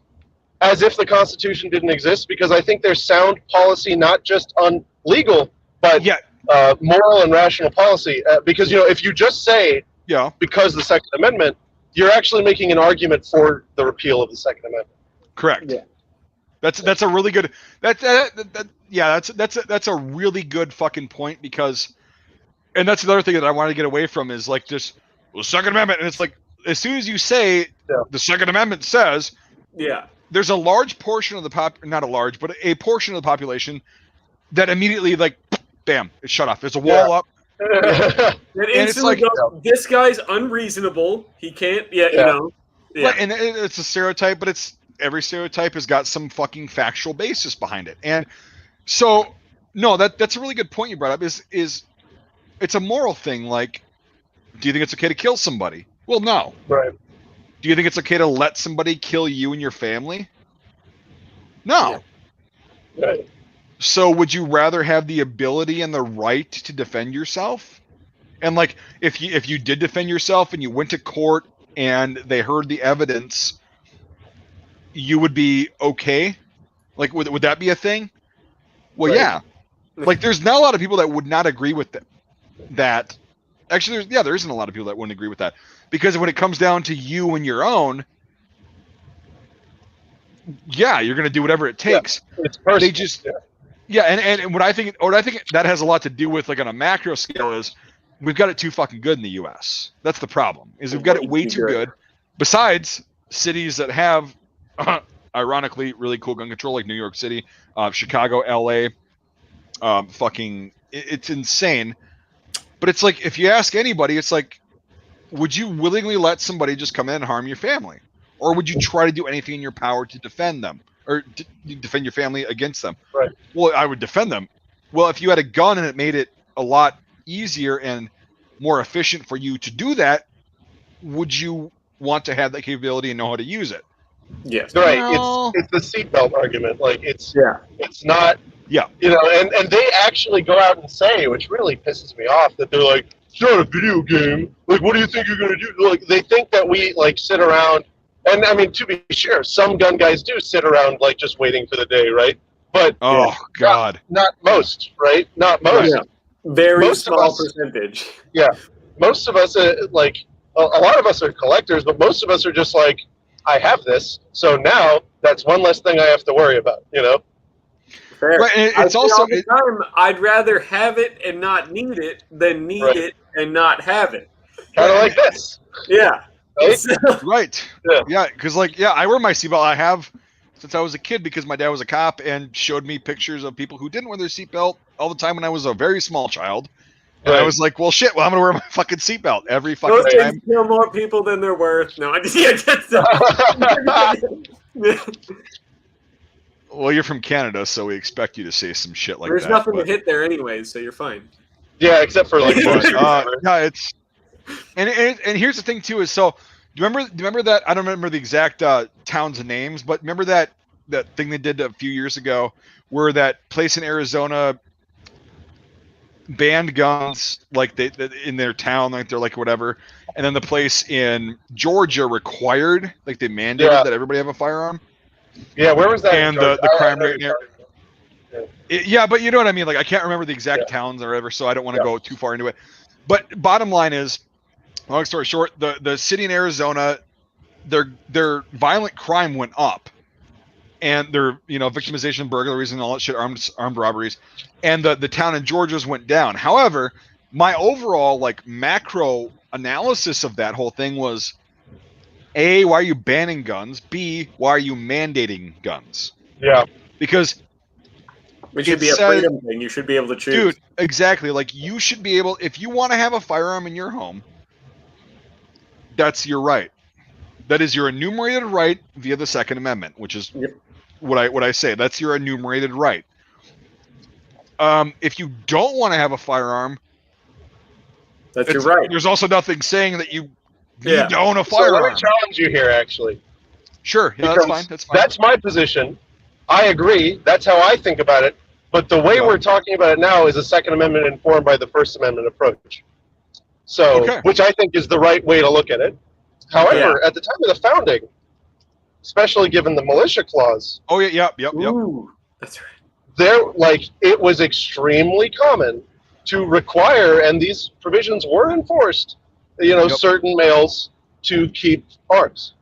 as if the Constitution didn't exist, because I think there's sound policy, not just on legal, but moral and rational policy. Because, if you just say, because the Second Amendment, you're actually making an argument for the repeal of the Second Amendment. Correct. Yeah. That's a really good that's a really good fucking point, because, and that's another thing that I want to get away from is like this Second Amendment, and it's like as soon as you say the Second Amendment says, there's a large portion of the not a large, but a portion of the population that immediately like bam, it's shut off. There's a wall up. And it's like this guy's unreasonable. He can't. Right, and it's a stereotype, but every stereotype has got some fucking factual basis behind it. And so, no, that's a really good point you brought up. Is it's a moral thing? Like, do you think it's okay to kill somebody? Well, no. Right. Do you think it's okay to let somebody kill you and your family? No. Yeah. Right. So would you rather have the ability and the right to defend yourself? And like, if you did defend yourself and you went to court and they heard the evidence, you would be okay? Like, would that be a thing? Well, yeah. Like, there's not a lot of people that would not agree with that. Actually, there isn't a lot of people that wouldn't agree with that. Because when it comes down to you and your own, you're going to do whatever it takes. Yeah, it's personal. They just... and what I think that has a lot to do with, like, on a macro scale, is we've got it too fucking good in the U.S. That's the problem. Is we've got it way too good. Besides cities that have, ironically, really cool gun control, like New York City, Chicago, L.A. It's insane. But it's like, if you ask anybody, it's like, would you willingly let somebody just come in and harm your family, or would you try to do anything in your power to defend them? Or defend your family against them? Right. Well, I would defend them. Well, if you had a gun and it made it a lot easier and more efficient for you to do that, would you want to have that capability and know how to use it? Yes. Right. Well, it's the seatbelt argument. Like, it's not. Yeah. And they actually go out and say, which really pisses me off, that they're like, it's not a video game. Like, what do you think you're going to do? Like, they think that we, like, sit around. And, I mean, to be sure, some gun guys do sit around, like, just waiting for the day, right? But God. Not most, right? Not most. Yeah. Very small percentage. Yeah. Most of us, like, a lot of us are collectors, but most of us are just like, I have this, so now that's one less thing I have to worry about, Fair. Right, it's also the time, I'd rather have it and not need it than need it and not have it. Kind of like this. Yeah. Right. Yeah, because I wear my seatbelt. I have since I was a kid, because my dad was a cop and showed me pictures of people who didn't wear their seatbelt all the time when I was a very small child. And I was like, well, shit, I'm going to wear my fucking seatbelt every fucking time. Kill more people than they're worth. No, I just... Well, you're from Canada, so we expect you to say some shit like There's nothing to hit there anyways, so you're fine. Yeah, except for like... it's... And here's the thing, too, is so... Do you remember that? I don't remember the exact towns and names, but remember that thing they did a few years ago where that place in Arizona banned guns, like they in their town, like they're like whatever, and then the place in Georgia required, like they mandated that everybody have a firearm. Yeah, where was that? And the crime rate there. But you know what I mean. Like, I can't remember the exact towns or whatever, so I don't want to go too far into it. But bottom line is, long story short, the city in Arizona, their violent crime went up, and their victimization, burglaries, and all that shit, armed robberies, and the town in Georgia's went down. However, my overall like macro analysis of that whole thing was, A, why are you banning guns? B, why are you mandating guns? Yeah. Because it should be a freedom thing. You should be able to choose. Dude, exactly. Like, you should be able, if you want to have a firearm in your home, that's your right. That is your enumerated right via the Second Amendment, which is what I say. That's your enumerated right. If you don't want to have a firearm, that's your right. There's also nothing saying that you need to own a firearm. So let me challenge you here, actually. Sure, yeah, that's fine. That's fine. That's my position. I agree. That's how I think about it. But the way we're talking about it now is a Second Amendment informed by the First Amendment approach. So, which I think is the right way to look at it. However, at the time of the founding, especially given the militia clause. Oh yeah, yep. Ooh, that's right. It was extremely common to require, and these provisions were enforced, certain males to keep arms.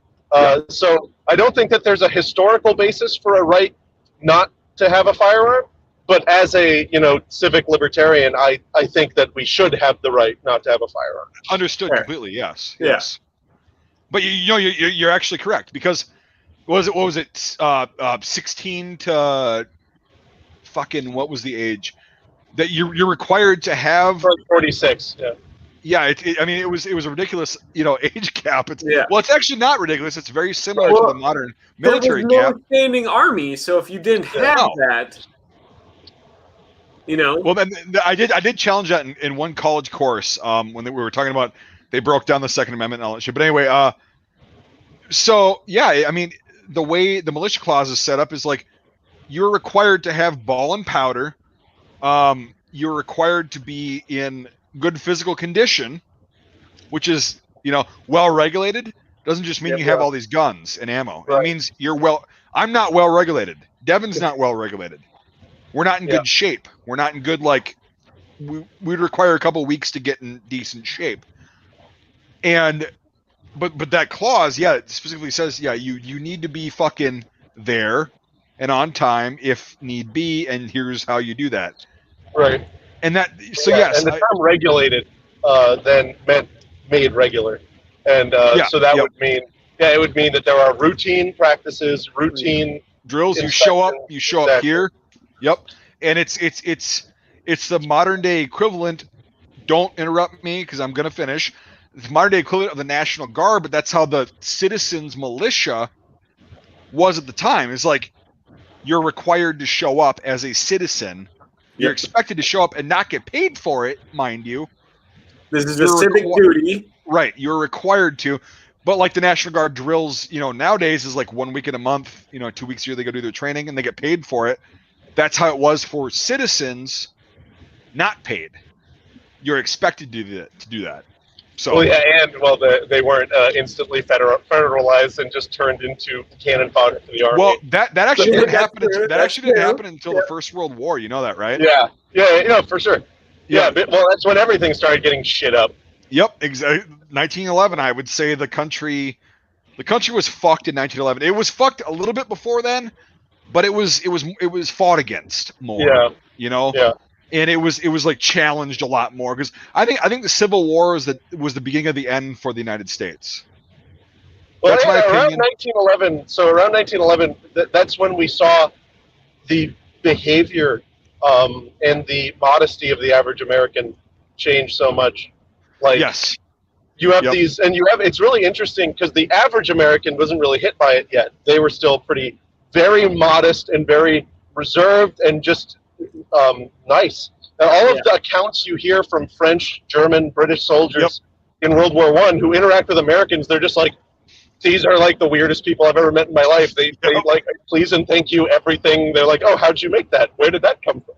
So I don't think that there's a historical basis for a right not to have a firearm, but as a civic libertarian, I think that we should have the right not to have a firearm. Understood completely. Yes. But you're actually correct, because what was it 16 to fucking, what was the age that you're required to have? 46. Yeah, it was a ridiculous, age cap. Well, it's actually not ridiculous. It's very similar to the modern military there was cap. no standing army, so if you didn't have that, Well, then I did challenge that in one college course when we were talking about, they broke down the Second Amendment and all that shit. But anyway, so yeah, the way the militia clause is set up is like, you're required to have ball and powder. You're required to be in good physical condition, which is, well regulated. Doesn't just mean you have all these guns and ammo. Right. It means I'm not well regulated. Devin's not well regulated. We're not in good shape. We're not in good, we'd require a couple weeks to get in decent shape. And but that clause, it specifically says, you need to be fucking there and on time if need be, and here's how you do that. Right. And that, so yes. And the term regulated then meant made regular. And so that would mean, it would mean that there are routine practices, routine drills. You show up here. Yep. And it's the modern day equivalent. Don't interrupt me, because I'm going to finish. The modern day equivalent of the National Guard, but that's how the citizens militia was at the time. It's like, you're required to show up as a citizen. You're expected to show up and not get paid for it, mind you. This is a civic duty. Right. You're required to. But like the National Guard drills, nowadays is like 1 week in a month, 2 weeks a year they go do their training and they get paid for it. That's how it was for citizens, not paid. You're expected to do that. So, they weren't instantly federalized and just turned into cannon fodder for the army. Well, that actually didn't happen. That actually didn't happen until the First World War. You know that, right? Yeah, for sure. Yeah, well, that's when everything started getting shit up. Yep, exactly. 1911. I would say the country was fucked in 1911. It was fucked a little bit before then, but it was fought against more. Yeah. And it was like challenged a lot more, because I think the Civil War was the beginning of the end for the United States. Well, that's my opinion. Around 1911, that's when we saw the behavior and the modesty of the average American change so much. Yes. You have these, and it's really interesting, because the average American wasn't really hit by it yet. They were still very modest and very reserved and just nice. And all of the accounts you hear from French, German, British soldiers in World War I who interact with Americans, they're just like, these are like the weirdest people I've ever met in my life. They like, please and thank you, everything. They're like, oh, how'd you make that? Where did that come from?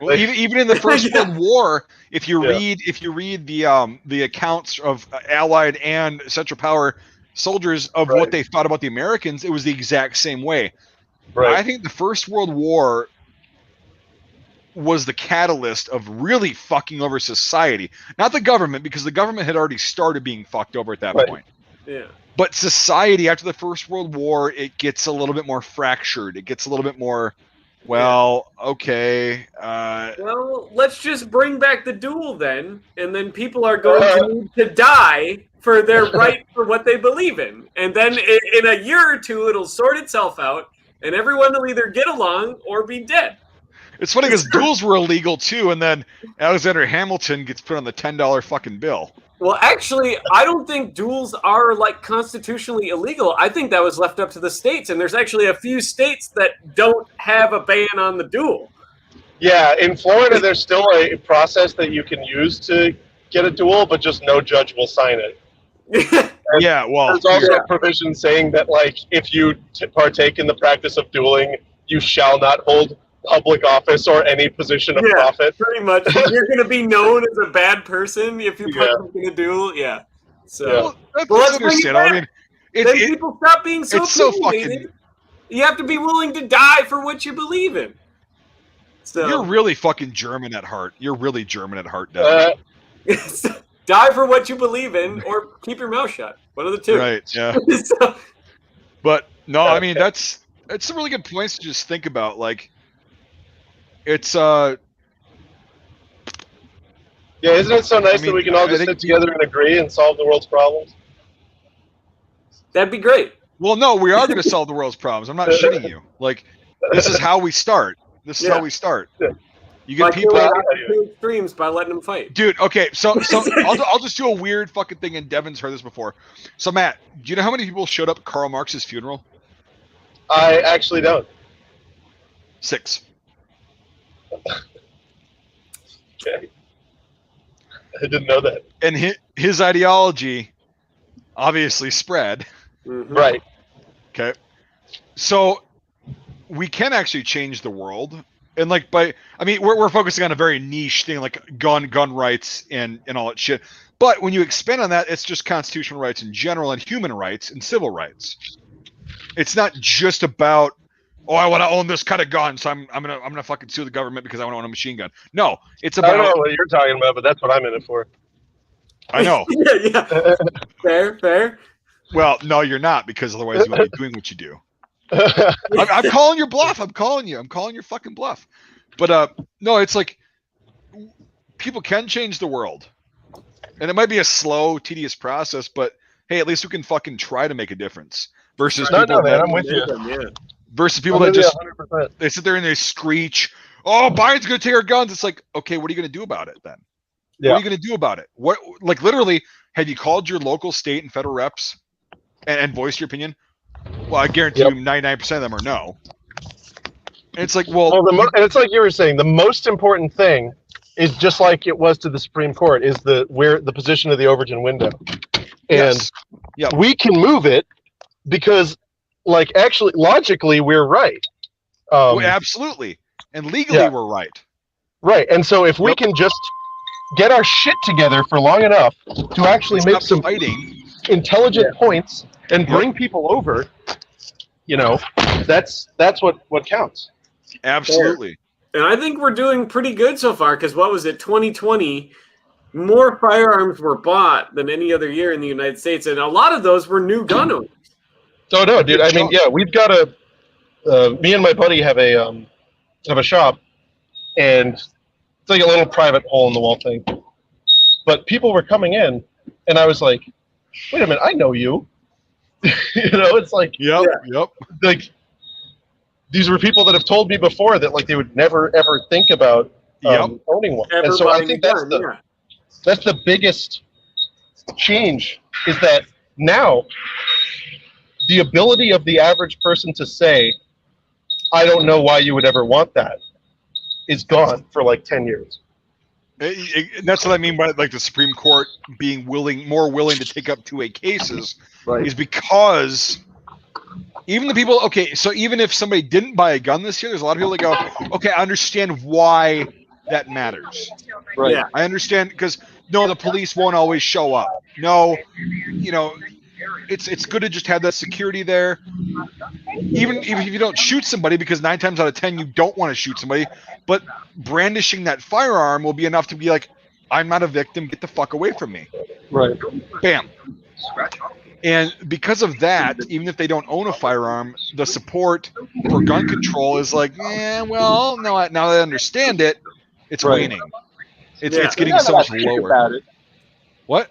Well, even in the First World War, if you read the accounts of Allied and Central Power soldiers of what they thought about the Americans, it was the exact same way. Right. I think the First World War was the catalyst of really fucking over society. Not the government, because the government had already started being fucked over at that point. Yeah. But society, after the First World War, it gets a little bit more fractured. It gets a little bit more Well, okay. Well, let's just bring back the duel then, and then people are going to need to die for their right for what they believe in. And then in a year or two, it'll sort itself out, and everyone will either get along or be dead. It's funny because duels were illegal too, and then Alexander Hamilton gets put on the $10 fucking bill. Well, actually, I don't think duels are like constitutionally illegal. I think that was left up to the states, and there's actually a few states that don't have a ban on the duel. Yeah, in Florida, there's still a process that you can use to get a duel, but just no judge will sign it. Yeah, well, there's also a provision saying that, like, if you partake in the practice of dueling, you shall not hold public office or any position of profit. Pretty much. You're going to be known as a bad person if you partake in a duel. Yeah. So let's understand. I mean, then people stop being so. It's so fucking. You have to be willing to die for what you believe in. So you're really fucking German at heart. You're really German at heart, Devin. Die for what you believe in, or keep your mouth shut. One of the two. Right. Yeah. But no, I mean it's some really good points to just think about. Like, it's yeah, isn't it so nice that we can all just sit together and agree and solve the world's problems? That'd be great. Well, no, we are going to solve the world's problems. I'm not shitting you. Like, this is how we start. This is how we start. You get people extremes by letting them fight, dude. Okay, so I'll just do a weird fucking thing, and Devin's heard this before. So Matt, do you know how many people showed up at Karl Marx's funeral? I actually don't. 6. Okay, I didn't know that. And his ideology obviously spread. Mm-hmm. Right. Okay. So we can actually change the world. And like we're focusing on a very niche thing like gun rights and all that shit. But when you expand on that, it's just constitutional rights in general and human rights and civil rights. It's not just about, oh, I want to own this kind of gun, so I'm gonna fucking sue the government because I want to own a machine gun. No, it's about. I don't know what you're talking about, but that's what I'm in it for. I know. yeah. Fair. Well, no, you're not, because otherwise you wouldn't be doing what you do. I'm calling your bluff. I'm calling your fucking bluff. But no, it's like people can change the world, and it might be a slow, tedious process. But hey, at least we can fucking try to make a difference. Versus people man, I'm with you. Versus people that just 100%. They sit there and they screech, "Oh, Biden's gonna take our guns." It's like, okay, what are you gonna do about it then? Yeah. What are you gonna do about it? What, like, literally, have you called your local, state, and federal reps and voiced your opinion? Well, I guarantee you 99% of them are no. And it's like, well, and it's like you were saying, the most important thing is just like it was to the Supreme Court is the position of the Overton window, and we can move it because, like, actually logically we're right. Absolutely, and legally we're right. Right, and so if we can just get our shit together for long enough to actually make some intelligent points and bring people over, you know, that's what counts. Absolutely. And I think we're doing pretty good so far, because what was it, 2020, more firearms were bought than any other year in the United States, and a lot of those were new gun owners. Oh no, dude! I mean, yeah, we've got me and my buddy have a shop, and it's like a little private hole in the wall thing. But people were coming in, and I was like, "Wait a minute, I know you." You know, it's like, yep. Like, these were people that have told me before that, like, they would never ever think about owning one. And so I think that's the biggest change, is that now the ability of the average person to say, "I don't know why you would ever want that," is gone for like 10 years. That's what I mean by, like, the Supreme Court being more willing to take up 2A cases, is because even the people, so even if somebody didn't buy a gun this year, there's a lot of people that go, okay, I understand why that matters. Right. Yeah. I understand, because no, the police won't always show up. No, you know, it's good to just have that security there. Even if you don't shoot somebody, because 9 times out of 10 you don't want to shoot somebody, but brandishing that firearm will be enough to be like, I'm not a victim, get the fuck away from me. Right. Bam. And because of that, even if they don't own a firearm, the support for gun control is like, well, now that I understand it, it's waning. It's getting so much lower. What?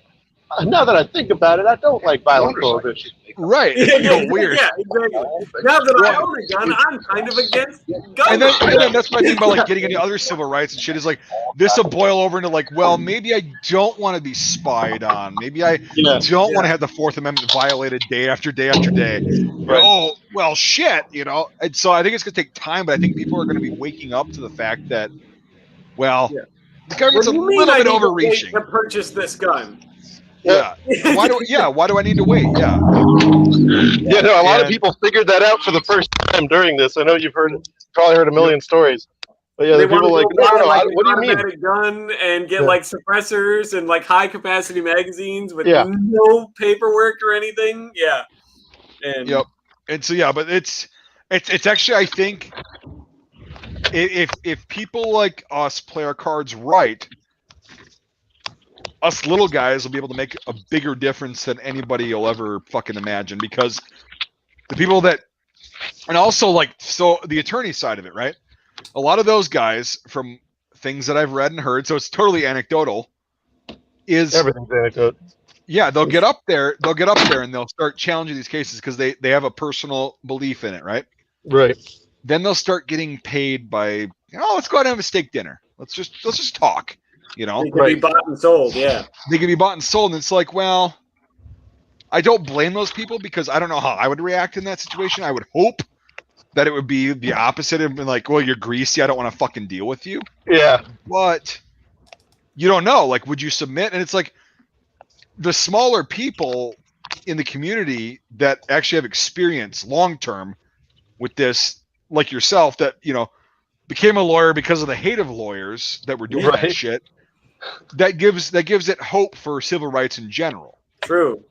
Now that I think about it, I don't like violent prohibition. Right. It's weird. Yeah, exactly. Now that I own a gun, I'm kind of against gun. And then that's my thing about like getting into other civil rights and shit is like this will boil over into like, well, maybe I don't want to be spied on. Maybe I don't want to have the Fourth Amendment violated day after day after day. Right. Oh, well, shit, And so I think it's going to take time, but I think people are going to be waking up to the fact that, well, the government's a little bit overreaching. To purchase this gun. Yeah. Why do I need to wait? Yeah. Yeah, no, a lot of people figured that out for the first time during this. I know you've probably heard a million stories. But yeah, people like, no, what do you mean? A gun and get like suppressors and like high capacity magazines with no paperwork or anything. Yeah. And And so but it's actually, I think if people like us play our cards right, us little guys will be able to make a bigger difference than anybody you'll ever fucking imagine, because the people that, and also like, so the attorney side of it, right? A lot of those guys, from things that I've read and heard, so it's totally anecdotal, is everything's anecdotal. Yeah, they'll get up there and they'll start challenging these cases because they have a personal belief in it, right? Right. Then they'll start getting paid by, let's go out and have a steak dinner. Let's just talk. They can be bought and sold, yeah. They can be bought and sold, and it's like, well, I don't blame those people because I don't know how I would react in that situation. I would hope that it would be the opposite of like, well, you're greasy, I don't want to fucking deal with you. Yeah. But you don't know. Like, would you submit? And it's like the smaller people in the community that actually have experience long term with this, like yourself, that became a lawyer because of the hate of lawyers that were doing that shit. That gives it hope for civil rights in general. True.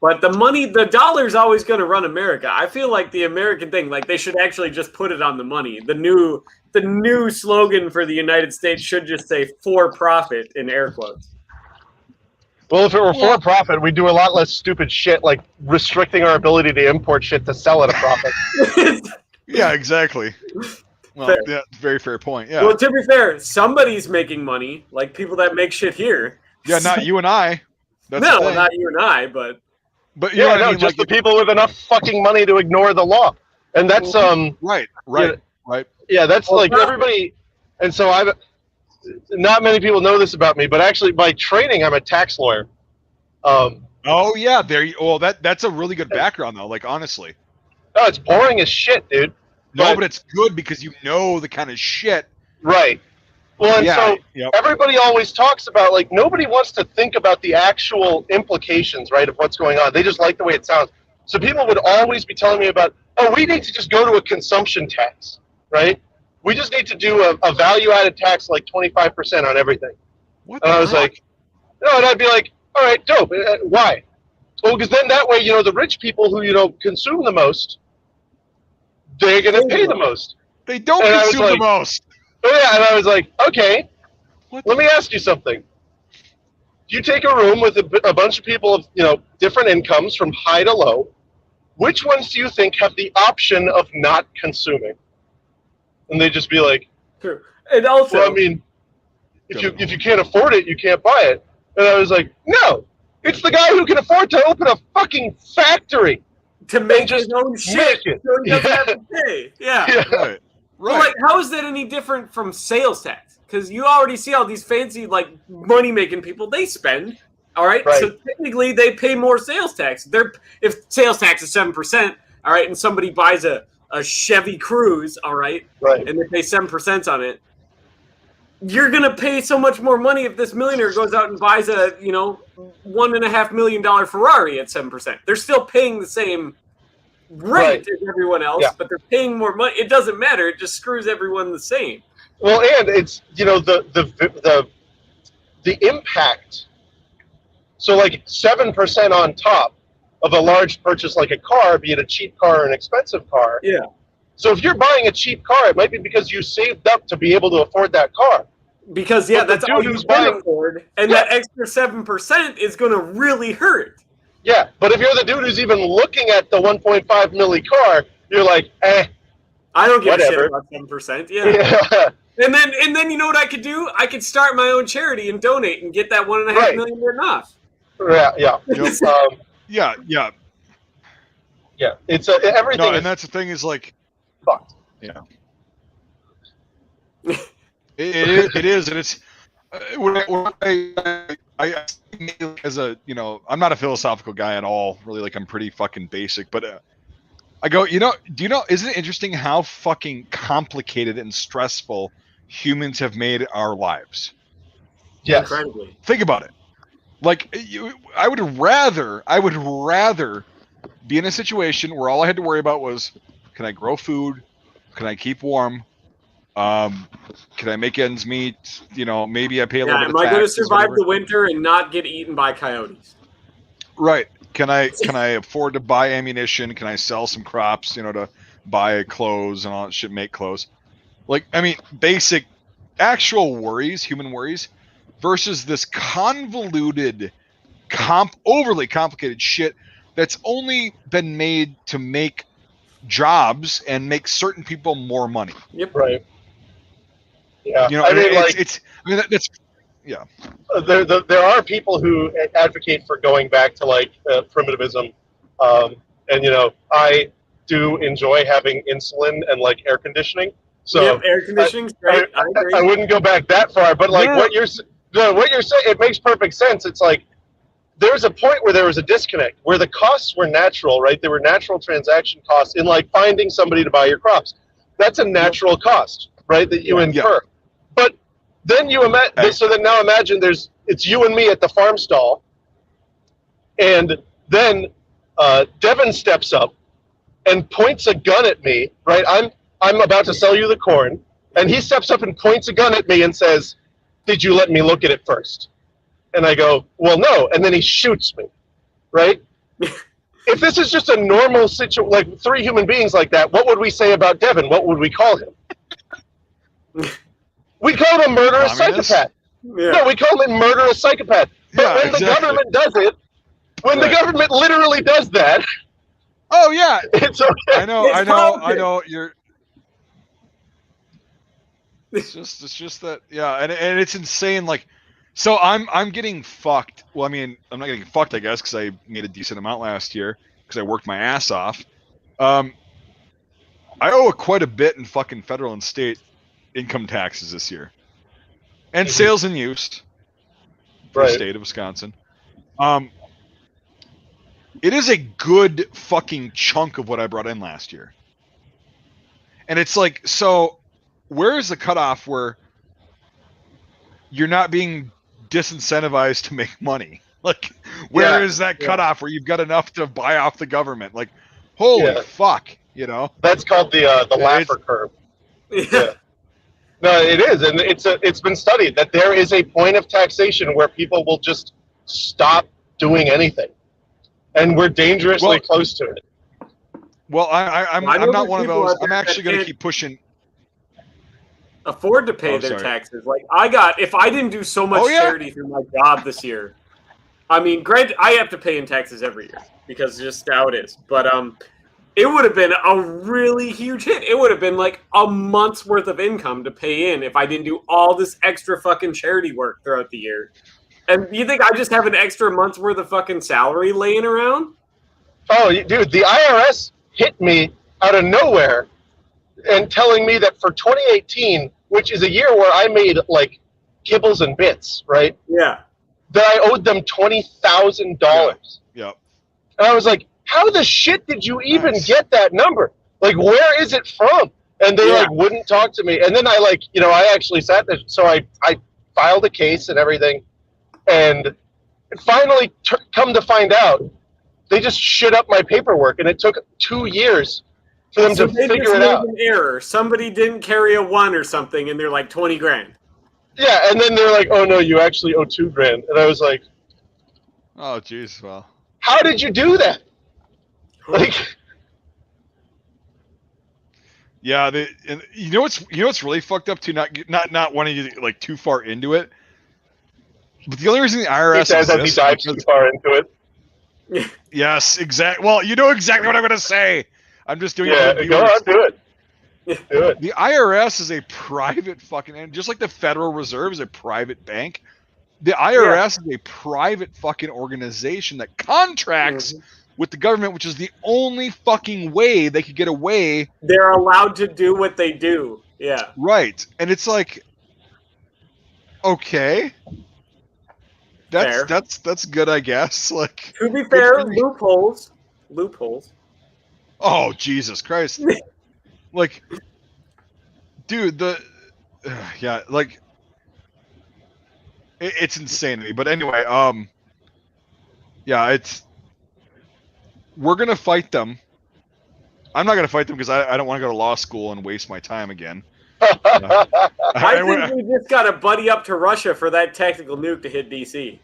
But the dollar's always going to run America. I feel like the American thing, like they should actually just put it on the money. The new slogan for the United States should just say "for profit" in air quotes. Well, if it were for profit, we'd do a lot less stupid shit, like restricting our ability to import shit to sell at a profit. Yeah, exactly. Well, yeah, very fair point. Yeah. Well, to be fair, somebody's making money, like people that make shit here. Yeah, not you and I. No, not you and I, but yeah, no, just the people with enough fucking money to ignore the law, and that's right. Yeah, that's like everybody, and so not many people know this about me, but actually by training, I'm a tax lawyer. Oh yeah, that's a really good background though. Like honestly. Oh, it's boring as shit, dude. No, but it's good because you know the kind of shit. Right. Well, and everybody always talks about, like, nobody wants to think about the actual implications, right, of what's going on. They just like the way it sounds. So people would always be telling me about, we need to just go to a consumption tax, right? We just need to do a value-added tax like 25% on everything. And I was like, no, and I'd be like, all right, dope. Why? Well, because then that way, the rich people who, consume the most, they're going to pay the most. They don't consume the most. Oh, yeah, and I was like, okay, let me ask you something. You take a room with a bunch of people of, different incomes from high to low. Which ones do you think have the option of not consuming? And they'd just be like, true. And also, well, I mean, if you can't afford it, you can't buy it. And I was like, no, it's the guy who can afford to open a fucking factory. To make his own shit, so he doesn't have to pay. Yeah. Right. But like, how is that any different from sales tax? Because you already see all these fancy, like, money-making people, they spend, all right? So technically, they pay more sales tax. If sales tax is 7%, all right, and somebody buys a Chevy Cruze, all right, and they pay 7% on it, you're going to pay so much more money if this millionaire goes out and buys a, $1.5 million Ferrari at 7%. They're still paying the same rate as everyone else, but they're paying more money. It doesn't matter. It just screws everyone the same. Well, and it's, the impact. So like 7% on top of a large purchase like a car, be it a cheap car or an expensive car. Yeah. So if you're buying a cheap car, it might be because you saved up to be able to afford that car. Because that's all you can afford, and that extra 7% is going to really hurt. Yeah, but if you're the dude who's even looking at the 1.5 milli car, you're like, I don't give whatever. a shit about 7%. Yeah. And then you know what I could do? I could start my own charity and donate and get that $1.5 million written off. Yeah. Yeah. Yeah. It's everything. No, and that's the thing is like, fucked. Yeah. It is, and it's when I as a I'm not a philosophical guy at all. Really, like I'm pretty fucking basic, but I go, isn't it interesting how fucking complicated and stressful humans have made our lives? Yes. Incredibly. Think about it. Like, I would rather be in a situation where all I had to worry about was, can I grow food? Can I keep warm? Can I make ends meet? Maybe I pay a little bit of taxes. Am I going to survive the winter and not get eaten by coyotes? Right. Can I afford to buy ammunition? Can I sell some crops, to buy clothes and all that shit, make clothes? Like, I mean, basic, actual worries, human worries, versus this convoluted, overly complicated shit that's only been made to make jobs and make certain people more money. Yep. Right. Yeah. That's yeah. There are people who advocate for going back to like primitivism, and I do enjoy having insulin and like air conditioning. So air conditioning's great. I agree. I wouldn't go back that far, but like what you're saying, it makes perfect sense. It's like there's a point where there was a disconnect where the costs were natural, right? There were natural transaction costs in like finding somebody to buy your crops. That's a natural cost, right? That you incur. Yeah. But then now imagine it's you and me at the farm stall, and then Devin steps up and points a gun at me, right? I'm about to sell you the corn, and he steps up and points a gun at me and says, "Did you let me look at it first?" And I go, "Well, no," and then he shoots me, right? If this is just a normal situation, like three human beings like that, what would we say about Devin? What would we call him? We'd call him a murderous psychopath. Yeah. No, we call him a murderous psychopath. But when the government does it, the government literally does that. Oh yeah, it's okay. I know. It's just that, yeah, and it's insane. Like, so I'm getting fucked. Well, I mean, I'm not getting fucked, I guess, because I made a decent amount last year because I worked my ass off. I owe quite a bit in fucking federal and state income taxes this year, and sales and use for the state of Wisconsin. It is a good fucking chunk of what I brought in last year, and it's like, so where is the cutoff where you're not being disincentivized to make money? Like, where is that cutoff where you've got enough to buy off the government? Like, holy fuck, That's called the Laffer curve. Yeah. No, it is, and it's been studied that there is a point of taxation where people will just stop doing anything, and we're dangerously close to it. Well, I'm not one of those. I'm actually going to keep pushing. Afford to pay their taxes. Like if I didn't do so much charity through my job this year, I mean, granted, I have to pay in taxes every year because just how it is. But it would have been a really huge hit. It would have been like a month's worth of income to pay in if I didn't do all this extra fucking charity work throughout the year. And you think I just have an extra month's worth of fucking salary laying around? Oh, dude, the IRS hit me out of nowhere and telling me that for 2018, which is a year where I made like kibbles and bits, right? Yeah. That I owed them $20,000. Yeah. And I was like, how the shit did you even get that number? Like, where is it from? And they like wouldn't talk to me. And then I actually sat there. So I filed a case and everything. And finally come to find out, they just shit up my paperwork. And it took 2 years for them to figure it out. An error. Somebody didn't carry a 1 or something. And they're like $20,000. Yeah. And then they're like, oh no, you actually owe $2,000. And I was like, oh geez. Well, how did you do that? Like, yeah, you know what's really fucked up too. Not wanting to like too far into it, but the only reason the IRS he says as he dives too far into it. Yes, exactly. Well, you know exactly what I'm going to say. I'm just doing it. Go on, do it. Do it. The IRS is a private fucking, and just like the Federal Reserve is a private bank, the IRS is a private fucking organization that contracts with the government, which is the only fucking way they could get away. They're allowed to do what they do. Yeah. Right. And it's like, okay. That's good, I guess. Like, to be fair, loopholes. Oh, Jesus Christ. Like, dude, like, it's insanity. But anyway, we're gonna fight them. I'm not gonna fight them because I don't want to go to law school and waste my time again. I think we just gotta buddy up to Russia for that tactical nuke to hit DC.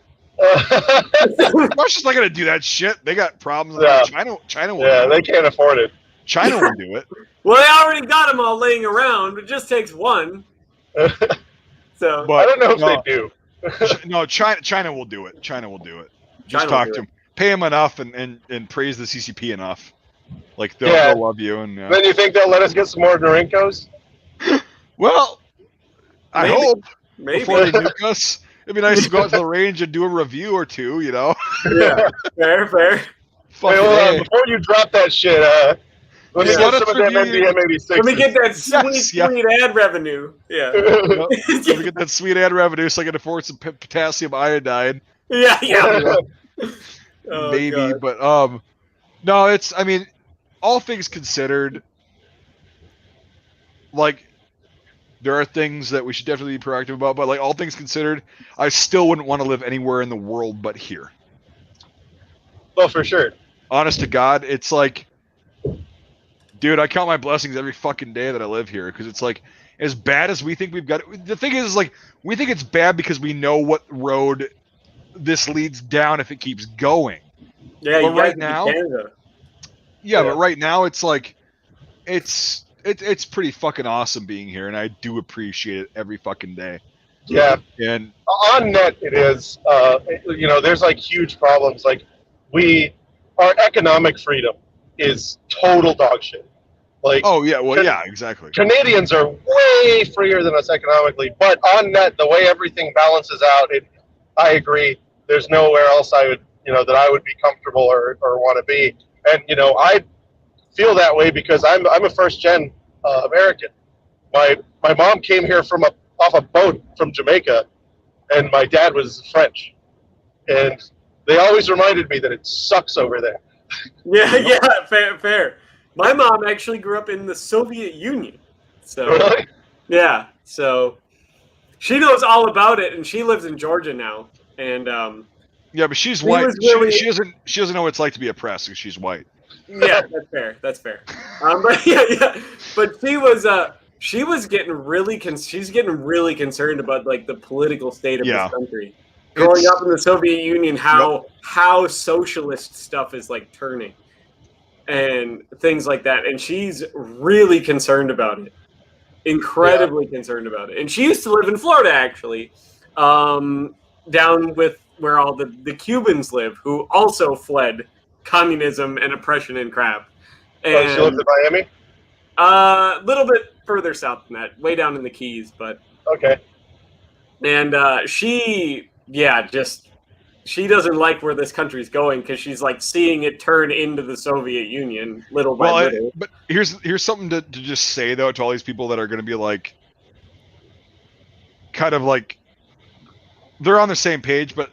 Russia's not gonna do that shit. They got problems. China will. Yeah, they can't afford it. China will do it. Well, they already got them all laying around. It just takes one. So but, I don't know if they do. No, China will do it. China will do it. Just talk to them, pay them enough, and praise the CCP enough. Like they'll love you. And then you think they'll let us get some more Norinkos? Well, I hope maybe before they nuke us. It'd be nice to go out to the range and do a review or two. You know? Yeah, fair. Hey, before you drop that shit, let me get some of them NDM86. Let me get that sweet ad revenue. Yeah. Let me get that sweet ad revenue so I can afford some potassium iodide. Yeah. Maybe, God. But no, it's. I mean, all things considered, like, there are things that we should definitely be proactive about. But like, all things considered, I still wouldn't want to live anywhere in the world but here. Well, for sure. Honest to God, it's like. Dude, I count my blessings every fucking day that I live here because it's like as bad as we think we've got it. The thing is, like, we think it's bad because we know what road this leads down if it keeps going. Yeah, but right now, but right now it's like it's pretty fucking awesome being here, and I do appreciate it every fucking day. Yeah, and on net it is. There's like huge problems. Like our economic freedom is total dog shit. Like, oh yeah, well yeah, exactly. Canadians are way freer than us economically, but on net, the way everything balances out, I agree. There's nowhere else I would, that I would be comfortable or want to be. And I feel that way because I'm a first gen American. My mom came here off a boat from Jamaica, and my dad was French, and they always reminded me that it sucks over there. Yeah, fair. My mom actually grew up in the Soviet Union. So really? Yeah, so she knows all about it, and she lives in Georgia now. And yeah, but she's white. Really, she doesn't know what it's like to be oppressed because she's white. Yeah, that's fair. But yeah. But she was getting she's getting really concerned about like the political state of this country. Growing up in the Soviet Union, how socialist stuff is like turning and things like that. And she's really concerned about it. Incredibly concerned about it. And she used to live in Florida, actually, down with where all the Cubans live, who also fled communism and oppression and crap. And she lived in Miami? A little bit further south than that, way down in the Keys, but okay. And she doesn't like where this country's going because she's like seeing it turn into the Soviet Union little by little. But here's something to just say though to all these people that are going to be like, kind of like, they're on the same page, but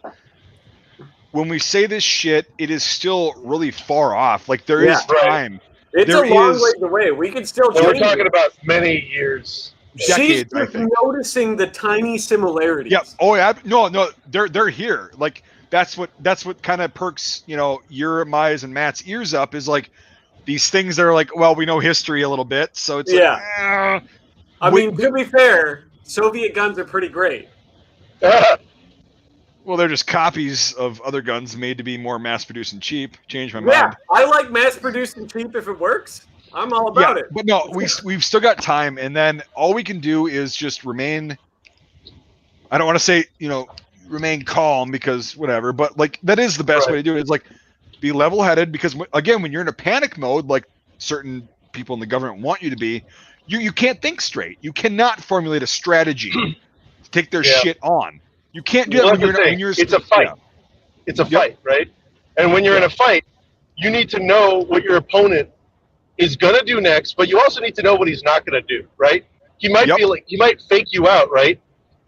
when we say this shit, it is still really far off. Like there is time. It's a long ways away. We can still. We're talking about many years. Decades, she's noticing the tiny similarities. Yeah. Oh yeah. No. They're here. Like that's what kind of perks your, my, and Matt's ears up is like these things that are like, well, we know history a little bit, so it's I mean, to be fair, Soviet guns are pretty great. Well, they're just copies of other guns made to be more mass-produced and cheap. Change my mind. Yeah, I like mass-produced and cheap if it works. I'm all about it. But no, we've still got time, and then all we can do is just remain. I don't want to say remain calm because whatever, but like that is the best way to do it. It's like be level-headed, because again, when you're in a panic mode, like certain people in the government want you to be, you can't think straight. You cannot formulate a strategy to take their shit on. You can't do that when you're it's a fight. It's a fight, right? And when you're in a fight, you need to know what your opponent is gonna do next, but you also need to know what he's not gonna do, right? He might he might fake you out, right?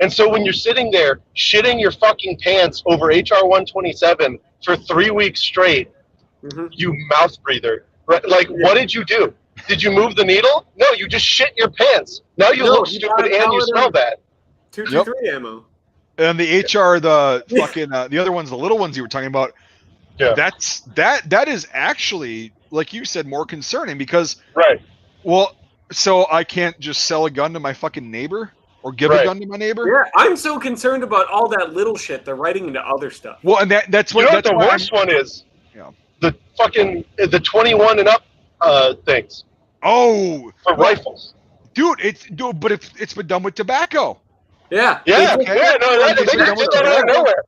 And so when you're sitting there shitting your fucking pants over HR 127 for 3 weeks straight, you mouth breather, right? Like, what did you do? Did you move the needle? No, you just shit your pants. Now you look stupid and you smell bad. 223 ammo. And the HR, the fucking the other ones, the little ones you were talking about. Yeah. That is actually, like you said, more concerning because well, so I can't just sell a gun to my fucking neighbor or give a gun to my neighbor. Yeah, I'm so concerned about all that little shit they're writing into other stuff. Well, and that's what, the worst one is. Yeah. The fucking the 21 and up things. Oh, for rifles, dude. But it's been done with tobacco. Yeah. No, they just did that out of nowhere.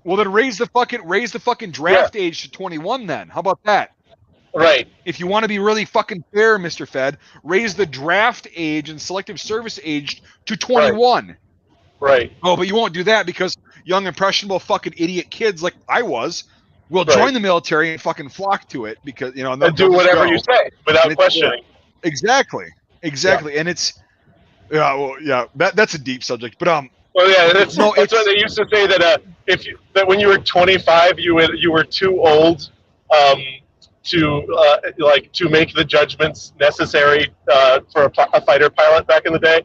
Well, then raise the fucking draft age to 21. Then how about that? Right. If you want to be really fucking fair, Mr. Fed, raise the draft age and selective service age to 21. Right. Oh, but you won't do that because young impressionable fucking idiot kids like I was will join the military and fucking flock to it because and do whatever you say without questioning. Exactly. And it's that's a deep subject, but well, yeah, that's what they used to say that when you were 25, you were too old to make the judgments necessary for a fighter pilot back in the day.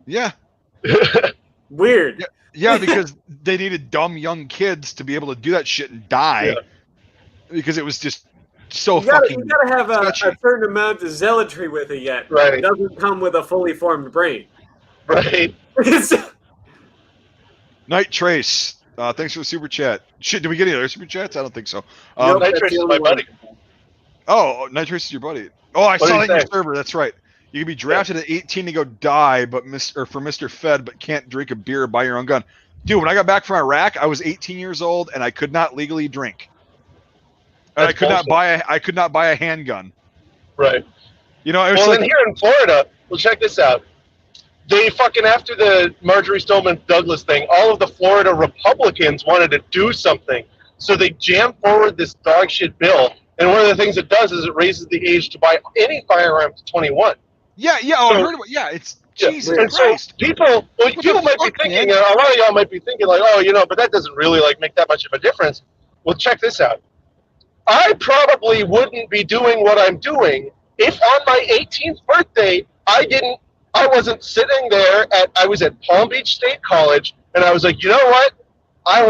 Yeah. Weird. Yeah, because they needed dumb young kids to be able to do that shit and die because it was just so fucking. You gotta have a certain amount of zealotry with it yet. Right. It doesn't come with a fully formed brain. Right. Night Trace, thanks for the super chat. Shit, did we get any other super chats? I don't think so. Night Trace is my buddy. Oh, Night Trace is your buddy. Oh, I saw that in your server. That's right. You can be drafted at 18 to go die, for Mr. Fed, but can't drink a beer or buy your own gun. Dude, when I got back from Iraq, I was 18 years old and I could not legally drink. And I could not buy a handgun. Right. It was then here in Florida, well, check this out. They fucking, after the Marjorie Stoneman Douglas thing, all of the Florida Republicans wanted to do something. So they jammed forward this dog shit bill. And one of the things it does is it raises the age to buy any firearm to 21. Yeah. I heard about. Yeah, it's Jesus and Christ. So people might be thinking, a lot of y'all might be thinking like, but that doesn't really like make that much of a difference. Well, check this out. I probably wouldn't be doing what I'm doing if on my 18th birthday I wasn't sitting there I was at Palm Beach State College and I was like, you know what? I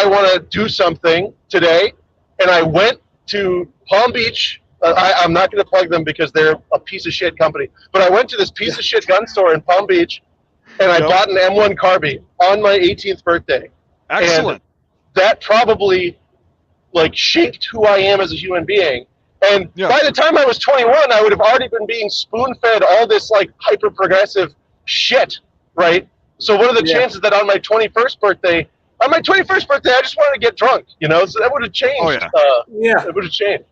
wanna do something today, and I went to Palm Beach. I'm not going to plug them because they're a piece of shit company. But I went to this piece of shit gun store in Palm Beach, and I bought an M1 Carbine on my 18th birthday. Excellent. And that probably shaped who I am as a human being. And by the time I was 21, I would have already been being spoon-fed all this hyper progressive shit, right? So what are the chances that on my 21st birthday? On my 21st birthday, I just wanted to get drunk, so that would have changed. Oh, yeah. It would have changed.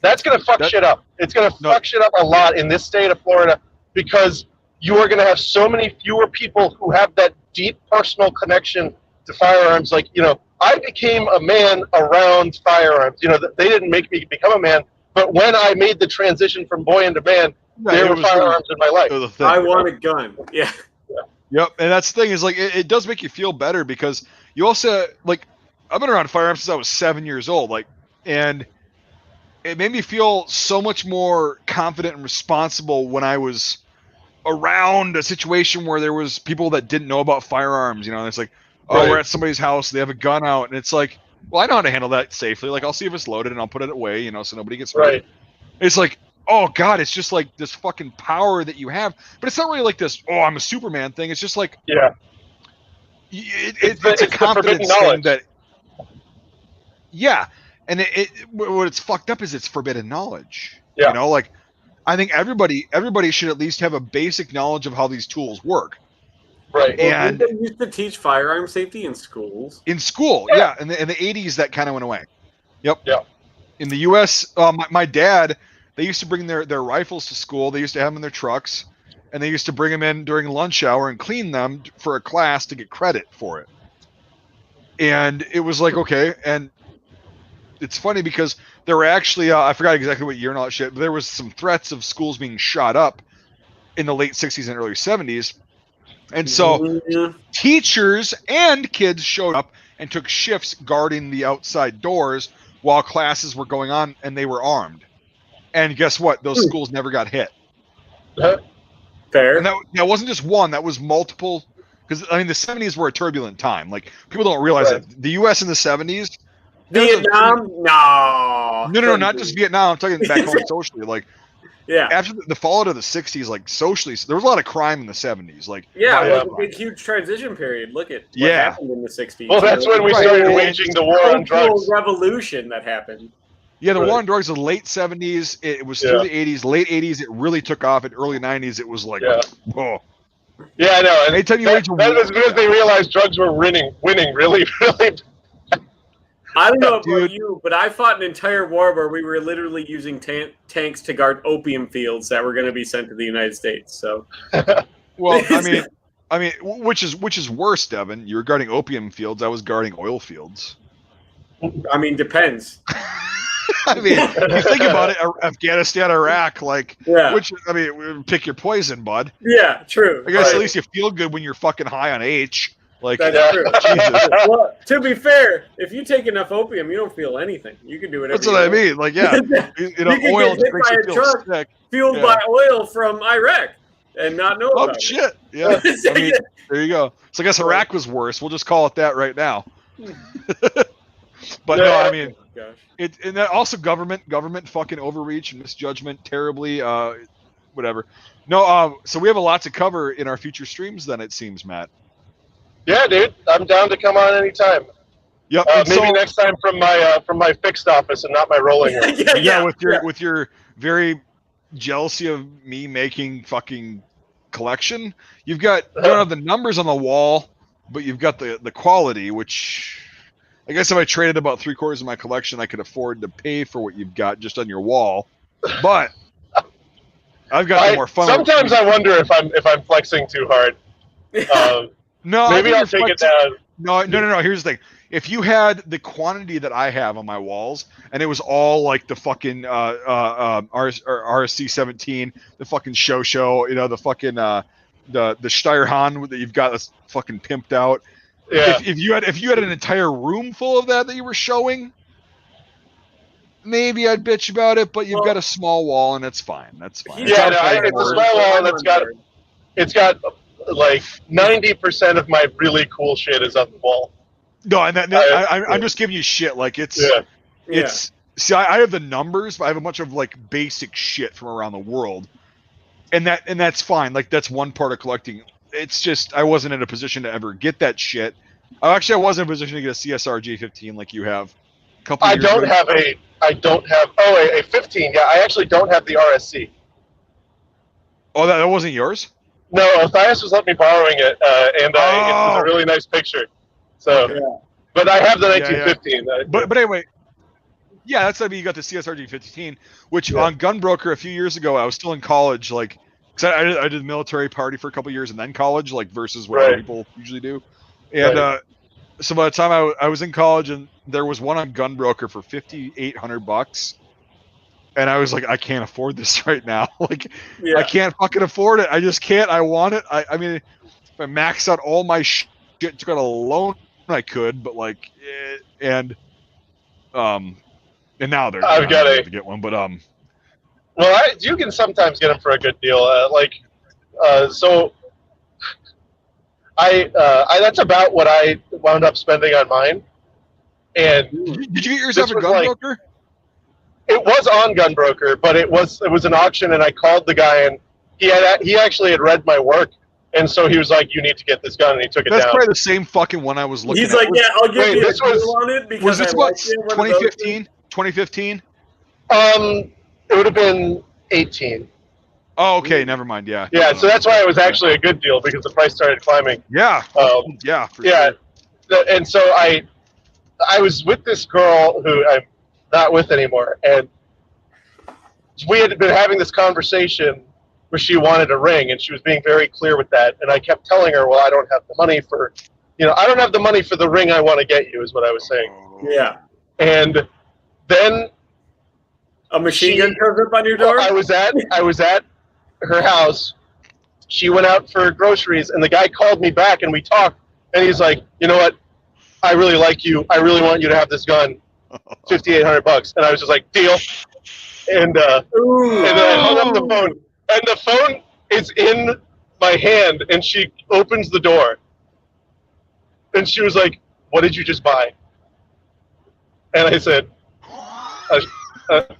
That's going to fuck shit up. It's going to fuck shit up a lot in this state of Florida because you are going to have so many fewer people who have that deep personal connection to firearms. I became a man around firearms. They didn't make me become a man, but when I made the transition from boy into man, there were firearms in my life. I want a gun. Yeah. Yep, and that's the thing is it does make you feel better because you also I've been around firearms since I was 7 years old, and it made me feel so much more confident and responsible when I was around a situation where there was people that didn't know about firearms. It's we're at somebody's house, they have a gun out, and it's well, I know how to handle that safely. I'll see if it's loaded and I'll put it away, so nobody gets hurt. Right. It's oh God, it's just this fucking power that you have, but it's not really this. Oh, I'm a Superman thing. It's just it's a confidence thing that. Yeah, and what it's fucked up is it's forbidden knowledge. Yeah. I think everybody should at least have a basic knowledge of how these tools work. Right. And they used to teach firearm safety in schools. In school, yeah. In the 80s, that kind of went away. Yep. Yeah. In the U.S., my dad, they used to bring their rifles to school. They used to have them in their trucks, and they used to bring them in during lunch hour and clean them for a class to get credit for it. And it was like, okay. And it's funny because there were actually, I forgot exactly what year and all that shit, but there was some threats of schools being shot up in the late 60s and early 70s. And so teachers and kids showed up and took shifts guarding the outside doors while classes were going on, and they were armed. And guess what? Those schools never got hit. Fair. And that wasn't just one, that was multiple. Because, I mean, the 70s were a turbulent time. Like, people don't realize that. The U.S. in the 70s... Vietnam? No, not just Vietnam. I'm talking back home socially. Like, yeah. After the fallout of the 60s, like, socially, there was a lot of crime in the 70s. Like, it was a big, huge transition period. Look at what happened in the 60s. Well, that's when we started waging the war on drugs. Revolution that happened. Yeah, the war on drugs in the late 70s, it was through the 80s. Late 80s, it really took off. In early 90s, it was like, whoa. Yeah, I know. And that was because they realized drugs were winning really, really. I don't know about you, but I fought an entire war where we were literally using tanks to guard opium fields that were going to be sent to the United States. So, well, I mean, which is worse, Devin? You were guarding opium fields. I was guarding oil fields. I mean, depends. I mean, you think about it, Afghanistan, Iraq, like, which, I mean, pick your poison, bud. Yeah, true. I guess at least you feel good when you're fucking high on H. Like, that's true. Jesus. Well, to be fair, if you take enough opium, you don't feel anything. You can do it. That's what I mean. Like, yeah, you oil get hit by a truck sick. Fueled by oil from Iraq and not know about shit. It. Yeah. I mean, there you go. So I guess Iraq was worse. We'll just call it that right now. But no, I mean, and that also government fucking overreach and misjudgment terribly. Whatever. No. So we have a lot to cover in our future streams. Then it seems, Matt. Yeah, dude, I'm down to come on anytime. Yep. Maybe next time from my fixed office and not my rolling one. With your very jealousy of me making fucking collection, you've got you don't have the numbers on the wall, but you've got the quality, which I guess if I traded about 3/4 of my collection, I could afford to pay for what you've got just on your wall. But I've got the more fun. Sometimes I wonder if I'm flexing too hard. No, maybe I'll take it down. No. Here's the thing: if you had the quantity that I have on my walls, and it was all like the fucking RSC 17, the fucking show, the fucking the Steyerhahn that you've got that's fucking pimped out. Yeah. If you had an entire room full of that you were showing, maybe I'd bitch about it. But you've got a small wall, and it's fine. That's fine. Yeah, it's a small wall that's it's got like 90% of my really cool shit is on the wall. No, and I'm just giving you shit. Like it's see, I have the numbers, but I have a bunch of like basic shit from around the world, and that's fine. Like that's one part of collecting. It's just I wasn't in a position to ever get that shit. Actually, I wasn't in a position to get a CSR J15 like you have. I don't have a 15. Yeah, I actually don't have the RSC. Oh, that wasn't yours? No, Thias was letting me borrowing it, and it was a really nice picture. So, but I have the 1915. Yeah. But anyway, that's you got the CSRG 15, which on Gunbroker a few years ago, I was still in college, like, because I did the military party for a couple of years and then college, like versus what other people usually do, and so by the time I was in college, and there was one on Gunbroker for $5,800. And I was like, I can't afford this right now. Like, I can't fucking afford it. I just can't. I want it. I mean, if I max out all my shit, took out a loan, I could. But like, and now they're. I've got to get one, but Well, you can sometimes get them for a good deal. So I that's about what I wound up spending on mine. And did you get yours off a Gunbroker? It was on Gunbroker, but it was an auction, and I called the guy, and he actually had read my work, and so he was like, "You need to get this gun," and he took it down. That's probably the same fucking one I was looking at. He's like, "Yeah, I'll give you a deal on it because was this what 2015? 2015? It would have been 18. Oh, okay, never mind. Yeah. Yeah, so that's why it was actually a good deal because the price started climbing. Yeah. Yeah. Sure. And so I was with this girl who I'm not with anymore, and we had been having this conversation where she wanted a ring, and she was being very clear with that. And I kept telling her, well, I don't have the money for, I don't have the money for the ring I want to get you, is what I was saying. Yeah. And then a machine gun comes up on your door? I was at her house. She went out for groceries, and the guy called me back, and we talked. And he's like, you know what? I really like you. I really want you to have this gun. $5,800. And I was just like, deal. And then I hung up the phone. And the phone is in my hand, and she opens the door. And she was like, what did you just buy? And I said,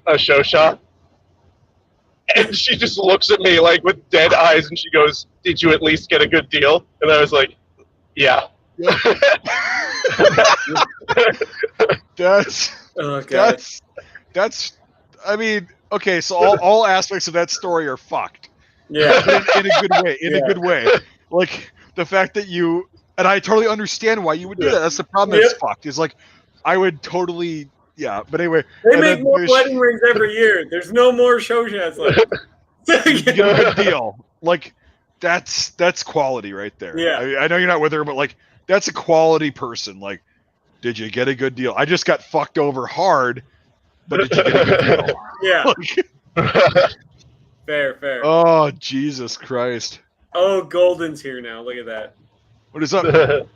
a show shop. And she just looks at me like with dead eyes, and she goes, did you at least get a good deal? And I was like, yeah. That's I mean, okay, so all aspects of that story are fucked. Yeah. In a good way. In a good way. Like the fact that you, and I totally understand why you would do that. That's the problem that's fucked. Is like I would totally but anyway. They make more wedding rings every year. There's no more show shots left. You get a good deal. Like that's quality right there. Yeah. I know you're not with her, but like that's a quality person. Like, did you get a good deal? I just got fucked over hard, but did you get a good deal? Yeah. Fair. Oh, Jesus Christ. Oh, Golden's here now. Look at that. What is up?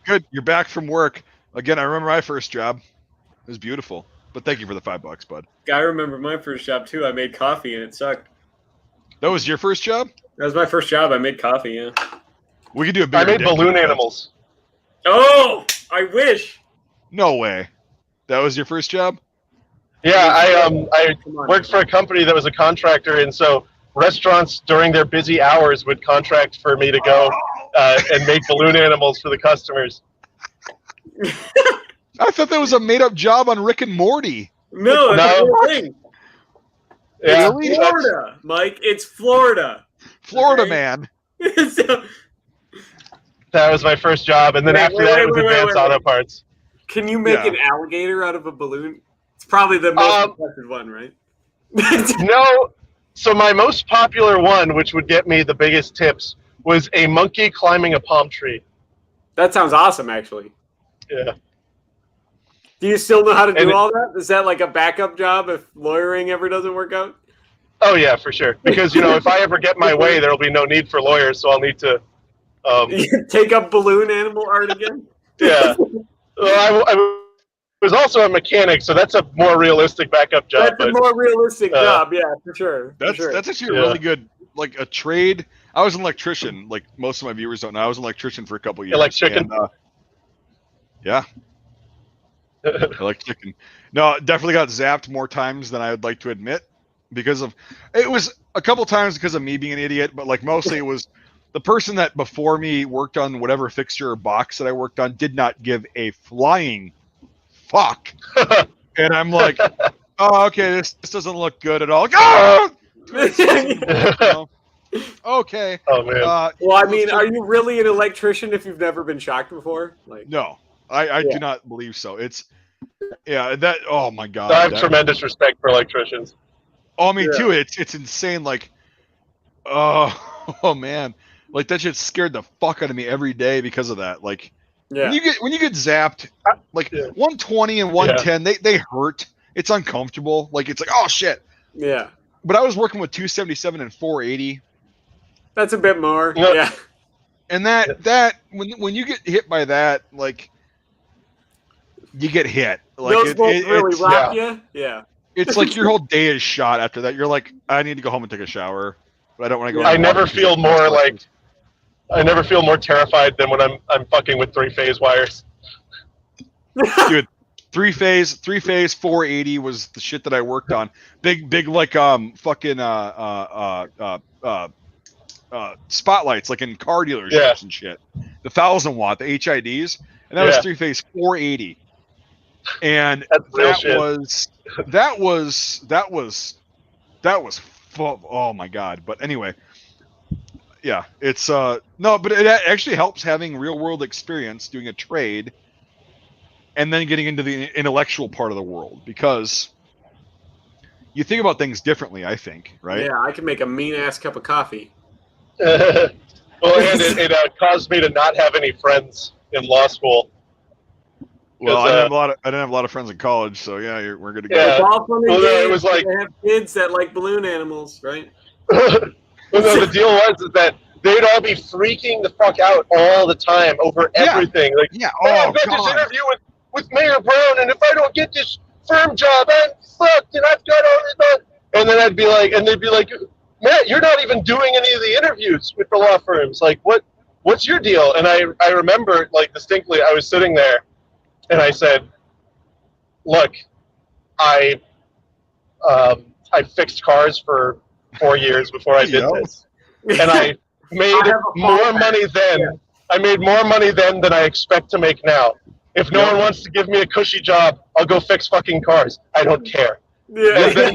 Good. You're back from work. Again, I remember my first job. It was beautiful. But thank you for the $5, bud. I remember my first job, too. I made coffee, and it sucked. That was your first job? That was my first job. I made coffee, yeah. We could do a big. I made balloon animals. Oh, I wish. No way. That was your first job? Yeah, I worked for a company that was a contractor, and so restaurants during their busy hours would contract for me to go and make balloon animals for the customers. I thought that was a made-up job on Rick and Morty. No, that's a real thing. Yeah. It's Florida, Mike. It's Florida. Florida, man. So, that was my first job, and then after that, it was Advanced Auto Parts. Can you make an alligator out of a balloon? It's probably the most impressive one, right? No. So my most popular one, which would get me the biggest tips, was a monkey climbing a palm tree. That sounds awesome, actually. Yeah. Do you still know how to do all that? Is that like a backup job if lawyering ever doesn't work out? Oh, yeah, for sure. Because, if I ever get my way, there will be no need for lawyers, so I'll need to... take up balloon animal art again? Yeah. Well, I was also a mechanic, so that's a more realistic backup job. That's a more realistic job, yeah, for sure. That's actually a really good, like, a trade. I was an electrician, like most of my viewers don't know. I was an electrician for a couple years. You like chicken? And, yeah. I like chicken. No, definitely got zapped more times than I would like to admit because of it was a couple times because of me being an idiot, but like mostly it was the person that before me worked on whatever fixture or box that I worked on did not give a flying fuck. And I'm like, oh, okay, this doesn't look good at all. Okay. Oh man. Well, I mean, are you really an electrician if you've never been shocked before? Like, no. I do not believe so. It's that oh my god. I have tremendous respect for electricians. Oh, me too. It's insane. Like, oh man, like that shit scared the fuck out of me every day because of that. Like, when you get zapped, like 120 and 110, they hurt. It's uncomfortable. Like it's like oh shit. Yeah. But I was working with 277 and 480. That's a bit more. Yeah. And that when you get hit by that, like. You get hit. Like those bolts really rock you? Yeah. It's like your whole day is shot after that. You're like, I need to go home and take a shower, but I don't want to go. I never feel more terrified than when I'm fucking with 3-phase wires. Dude, 3-phase 480 was the shit that I worked on. Big like fucking spotlights like in car dealerships and shit. The 1,000 watt, the HIDs, and that was 3-phase 480. And that was oh my god. But anyway, yeah, it's no, but it actually helps having real world experience doing a trade, and then getting into the intellectual part of the world, because you think about things differently. I think, right? Yeah, I can make a mean ass cup of coffee. Well, and it caused me to not have any friends in law school. Well, I didn't have a lot of friends in college, so yeah, we're good to go. Yeah. It's all fun and Well, games. it was like they have kids that like balloon animals, right? Well, no, the deal was that they'd all be freaking the fuck out all the time over everything. Like, yeah, I've got this interview with Mayor Brown, and if I don't get this firm job, I'm fucked, and I've got all this. And then I'd be like, and they'd be like, Matt, you're not even doing any of the interviews with the law firms. Like, what's your deal? And I remember, like, distinctly, I was sitting there, and I said, look, I fixed cars for 4 years before I did this, and I made more money then. Yeah. I made more money then than I expect to make now. If no one wants to give me a cushy job, I'll go fix fucking cars. I don't care. Yeah.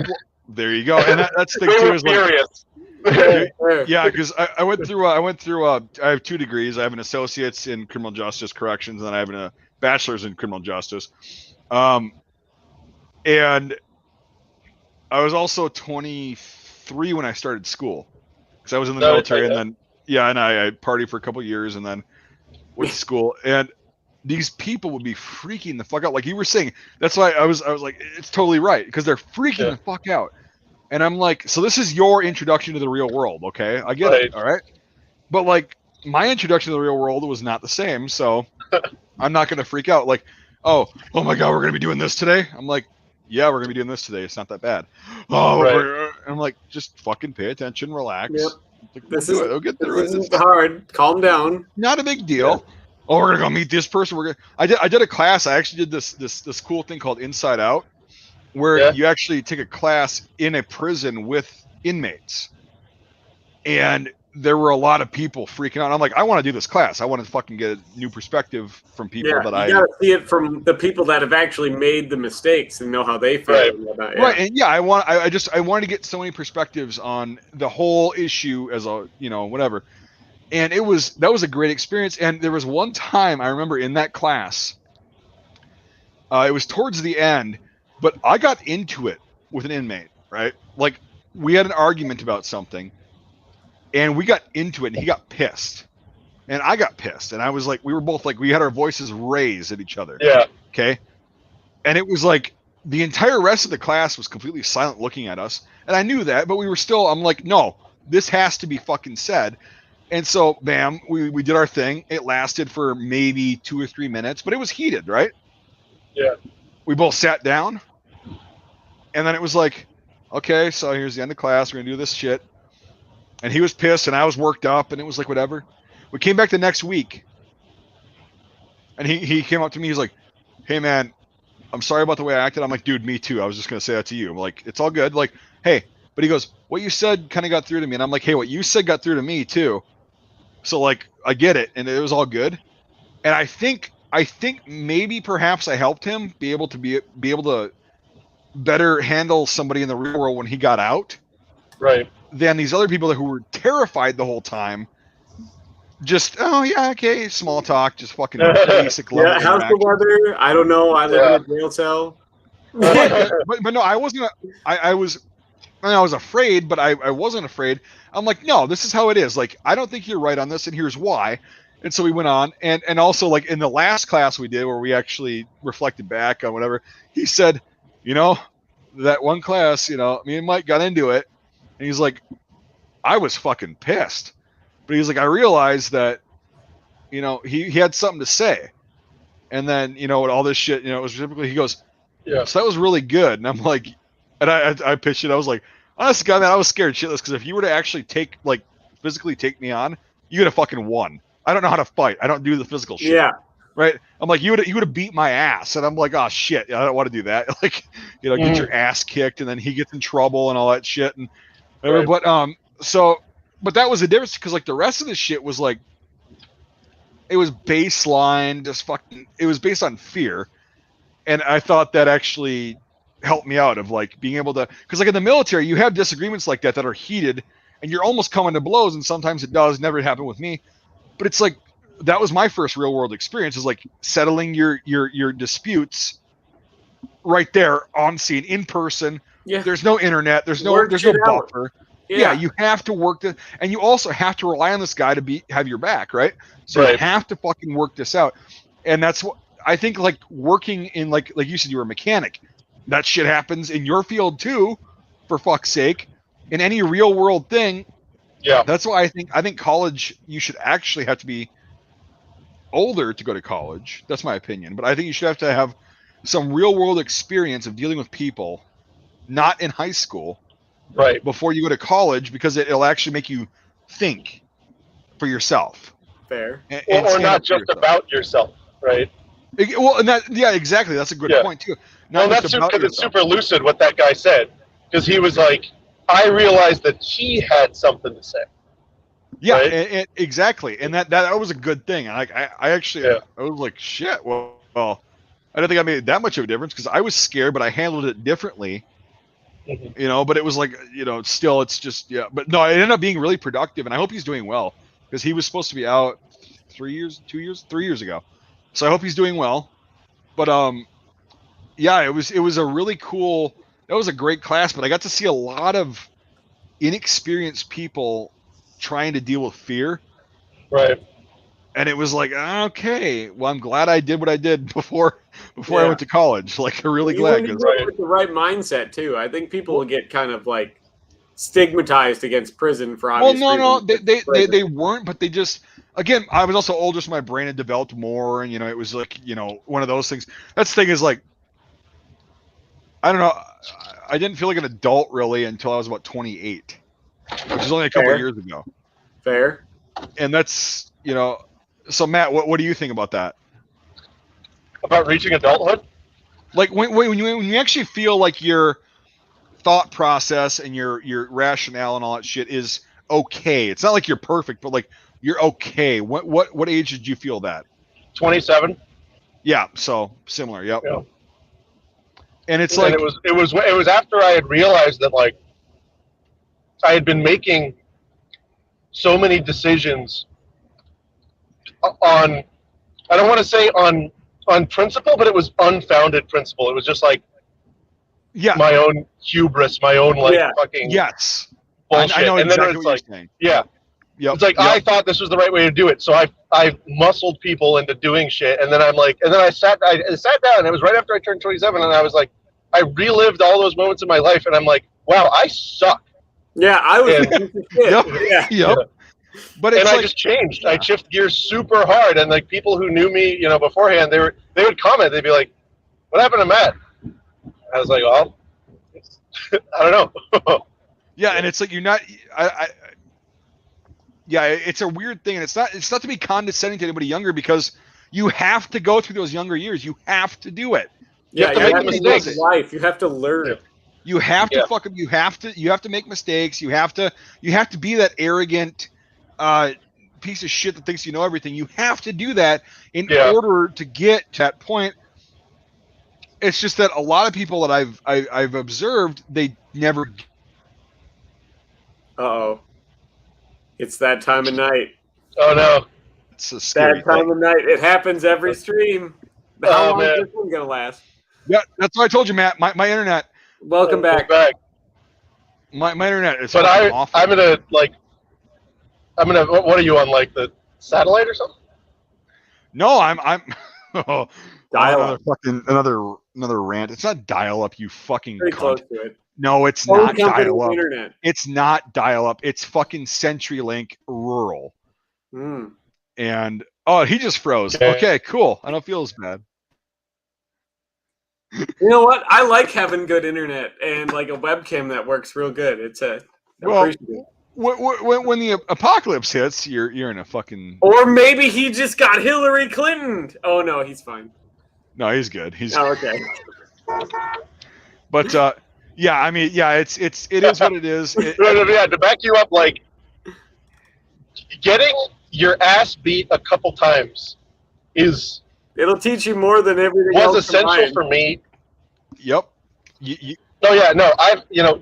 There you go. And that's the thing too. Is like, yeah, because I went through. I have 2 degrees. I have an associate's in criminal justice corrections, and then I have a bachelor's in criminal justice. And I was also 23 when I started school, because I was in the military, and then and I partied for a couple of years, and then went to school. And these people would be freaking the fuck out, like you were saying. That's why I was like, it's totally right, because they're freaking the fuck out. And I'm like, so this is your introduction to the real world, okay? I get it, all right? But like, my introduction to the real world was not the same, so I'm not gonna freak out. Like, oh my god, we're gonna be doing this today. I'm like, yeah, we're gonna be doing this today. It's not that bad. I'm like, just fucking pay attention, relax. Yep. Like, we'll get through it. It's hard. Calm down. Not a big deal. Yeah. Oh, we're gonna go meet this person. I did a class. I actually did this cool thing called Inside Out, where you actually take a class in a prison with inmates, and there were a lot of people freaking out. I'm like, I want to do this class. I want to fucking get a new perspective from people that I gotta see it from the people that have actually made the mistakes and know how they feel. Right. And I wanted to get so many perspectives on the whole issue as a, whatever. And that was a great experience. And there was one time I remember in that class, it was towards the end, but I got into it with an inmate, right? Like, we had an argument about something, and we got into it, and he got pissed, and I got pissed, and I was like, we were both like, we had our voices raised at each other. Yeah. Okay. And it was like, the entire rest of the class was completely silent looking at us, and I knew that, but we were still, I'm like, no, this has to be fucking said. And so, bam, we did our thing. It lasted for maybe 2 or 3 minutes, but it was heated, right? Yeah. We both sat down, and then it was like, okay, so here's the end of class. We're going to do this shit. And he was pissed, and I was worked up, and it was like, whatever. We came back the next week, and he came up to me. He's like, hey, man, I'm sorry about the way I acted. I'm like, dude, me too. I was just going to say that to you. I'm like, it's all good. Like, hey, but he goes, what you said kind of got through to me. And I'm like, hey, what you said got through to me too. So like, I get it. And it was all good. And I think maybe perhaps I helped him be able to better handle somebody in the real world when he got out. Right. Than these other people who were terrified the whole time. Just, oh yeah, okay, small talk, just fucking basic level. Yeah, how's the weather? I don't know. I live in a jail cell. but no, I wasn't. I was afraid, but I wasn't afraid. I'm like, no, this is how it is. Like, I don't think you're right on this, and here's why. And so we went on, and also like in the last class we did where we actually reflected back on whatever, he said, that one class, me and Mike got into it, and he's like, I was fucking pissed, but he's like, I realized that, he had something to say, and then with all this shit, it was typically, he goes, yeah, so that was really good, and I'm like, and I pitched it, I was like, honest to God, man, I was scared shitless, because if you were to actually physically take me on, you would have fucking won. I don't know how to fight. I don't do the physical shit. Yeah. Right. I'm like, you would have beat my ass. And I'm like, oh shit. I don't want to do that. Like, get your ass kicked, and then he gets in trouble and all that shit. And whatever. Right. But that was the difference, because like the rest of the shit was like, it was baseline, just fucking, it was based on fear. And I thought that actually helped me out of like being able to, because like in the military you have disagreements like that are heated and you're almost coming to blows, and sometimes it does. Never happened with me, but it's like that was my first real world experience, is like settling your disputes right there on scene in person. Yeah. There's no internet, there's no buffer. Yeah, you have to work this, and you also have to rely on this guy to have your back, right? So you have to fucking work this out. And that's what I think, like working in like you said, you were a mechanic. That shit happens in your field too, for fuck's sake. In any real world thing. Yeah. That's why I think college, you should actually have to be older to go to college. That's my opinion. But I think you should have to have some real world experience of dealing with people, not in high school. Right. Before you go to college, because it'll actually make you think for yourself. Fair. Or not just about yourself, right? Well, and exactly. That's a good point too. Well, that's because it's super lucid what that guy said, because he was like, I realized that he had something to say. Yeah, right? Exactly, and that was a good thing. I actually I was like, shit. Well, I don't think I made that much of a difference because I was scared, but I handled it differently. Mm-hmm. But it was like, still, it's just But no, it ended up being really productive, and I hope he's doing well because he was supposed to be out 3 years ago. So I hope he's doing well. But it was a really cool. That was a great class, but I got to see a lot of inexperienced people trying to deal with fear. Right. And it was like, okay, well, I'm glad I did what I did before I went to college. Like, I'm really glad. With the right mindset too. I think people will get kind of like stigmatized against prison for obvious reasons. They weren't, but they just, again, I was also older, so my brain had developed more, and it was like, one of those things. That's the thing is like, I don't know, I didn't feel like an adult really until I was about 28, which is only a couple of years ago. Fair. And that's, so Matt, what do you think about that? About reaching adulthood? Like when you actually feel like your thought process and your rationale and all that shit is okay. It's not like you're perfect, but like you're okay. What age did you feel that? 27. Yeah, so similar. Yep. Yeah. And it's it was after I had realized that like I had been making so many decisions on, I don't want to say on principle, but it was unfounded principle. It was just like my own hubris, my own fucking bullshit. I know and exactly then it's what like, you're saying. Yep. It's like I thought this was the right way to do it, so I muscled people into doing shit, and then I sat down, and it was right after I turned 27, and I was like, I relived all those moments in my life, and I'm like, wow, I suck. Yeah, I was. Yep. But it's I just changed. Yeah. I shifted gears super hard, and like people who knew me, beforehand, they would comment. They'd be like, "What happened to Matt?" I was like, "Well, I don't know." Yeah, and it's like you're not. It's a weird thing, and it's not to be condescending to anybody younger, because you have to go through those younger years. You have to do it. You have to make mistakes. Life. You have to learn it. You have to fuck up. You have to make mistakes. You have to be that arrogant piece of shit that thinks you know everything. You have to do that in order to get to that point. It's just that a lot of people that I've observed, they never. Uh-oh. It's that time of night. Oh no. It's a scary that time of night. It happens every stream. How long is this one gonna last? Yeah, that's what I told you, Matt. My internet. Welcome back. My internet is awful. I'm gonna what are you on, like the satellite or something? No, I'm dial up. Another rant. It's not dial up, you fucking Pretty cunt. close to it. No, it's not dial up. Internet. It's not dial up. It's fucking CenturyLink rural. And he just froze. Okay, cool. I don't feel as bad. You know what? I like having good internet and like a webcam that works real good. It's appreciative. When the apocalypse hits, you're in a fucking. Or maybe he just got Hillary Clinton. Oh no, he's fine. No, he's good. Okay. But it is what it is. To back you up, like getting your ass beat a couple times it'll teach you more than everything else was essential combined. For me. Yep. Oh yeah, no,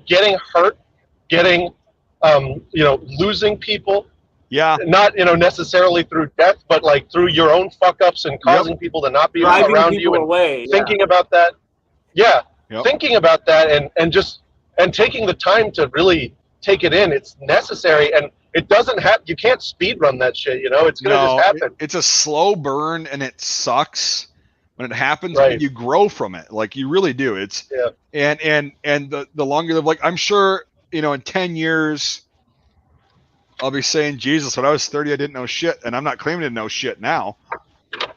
getting hurt, losing people. Yeah. Not necessarily through death, but like through your own fuck ups and causing people to not be around you and away, thinking about that. Yeah, thinking about that and taking the time to really take it in. It's necessary, and it doesn't have. You can't speed run that shit. It's gonna just happen. It's a slow burn, and it sucks when it happens. But you grow from it, like you really do. It's and the longer you live, like I'm sure in 10 years. I'll be saying, Jesus, when I was 30, I didn't know shit, and I'm not claiming to know shit now.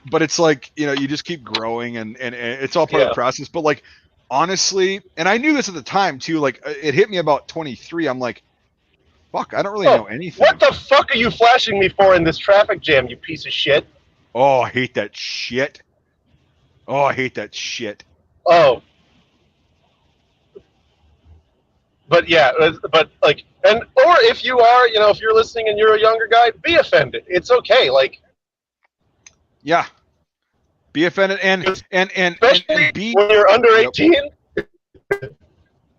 But it's like, you just keep growing, and it's all part of the process. But like, honestly, and I knew this at the time too. Like, it hit me about 23. I'm like, fuck, I don't really know anything. What the fuck are you flashing me for in this traffic jam, you piece of shit? Oh, I hate that shit. Oh, Oh. But yeah, but like, or if you are, if you're listening and you're a younger guy, be offended. It's okay. Like, yeah, be offended and especially when you're under 18,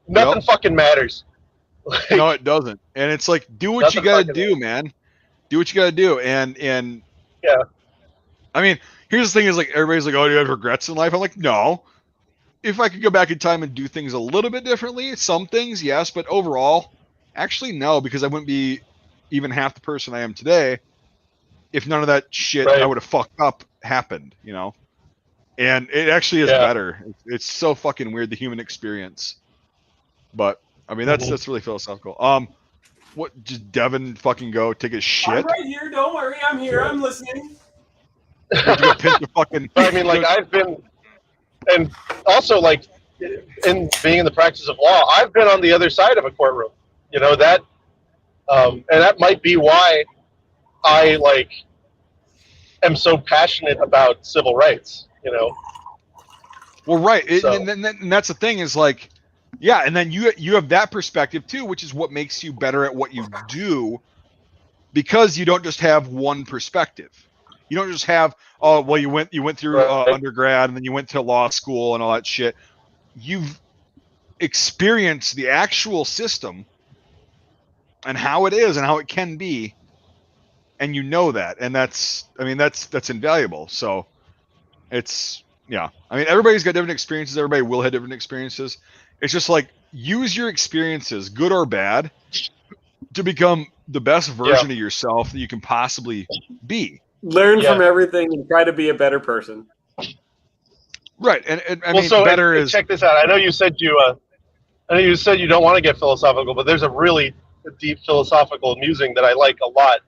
nothing fucking matters. Like, no, it doesn't. And it's like, do what you gotta do, man. Do what you gotta do. And yeah, I mean, here's the thing: is like everybody's like, oh, do you have regrets in life? I'm like, no. If I could go back in time and do things a little bit differently, some things, yes, but overall, actually, no, because I wouldn't be even half the person I am today if none of that shit I would have fucked up happened, And it actually is better. It's so fucking weird, the human experience. But, I mean, that's really philosophical. What, just Devin fucking go take a shit? I'm right here, don't worry, I'm here, I'm listening. Go pinch the fucking... I mean, like, I've been... And also, like, in being in the practice of law, I've been on the other side of a courtroom. That, and that might be why I, like, am so passionate about civil rights, Well, right. And that's the thing is, like, yeah, and then you have that perspective, too, which is what makes you better at what you do, because you don't just have one perspective. You don't just have, oh, well, you went through undergrad and then you went to law school and all that shit. You've experienced the actual system and how it is and how it can be, and that, and that's invaluable. So it's everybody's got different experiences. Everybody will have different experiences. It's just like, use your experiences, good or bad, to become the best version of yourself that you can possibly be. Learn from everything and try to be a better person. Right, and I mean, better is. Check this out. I know you said you don't want to get philosophical, but there's a really deep philosophical musing that I like a lot,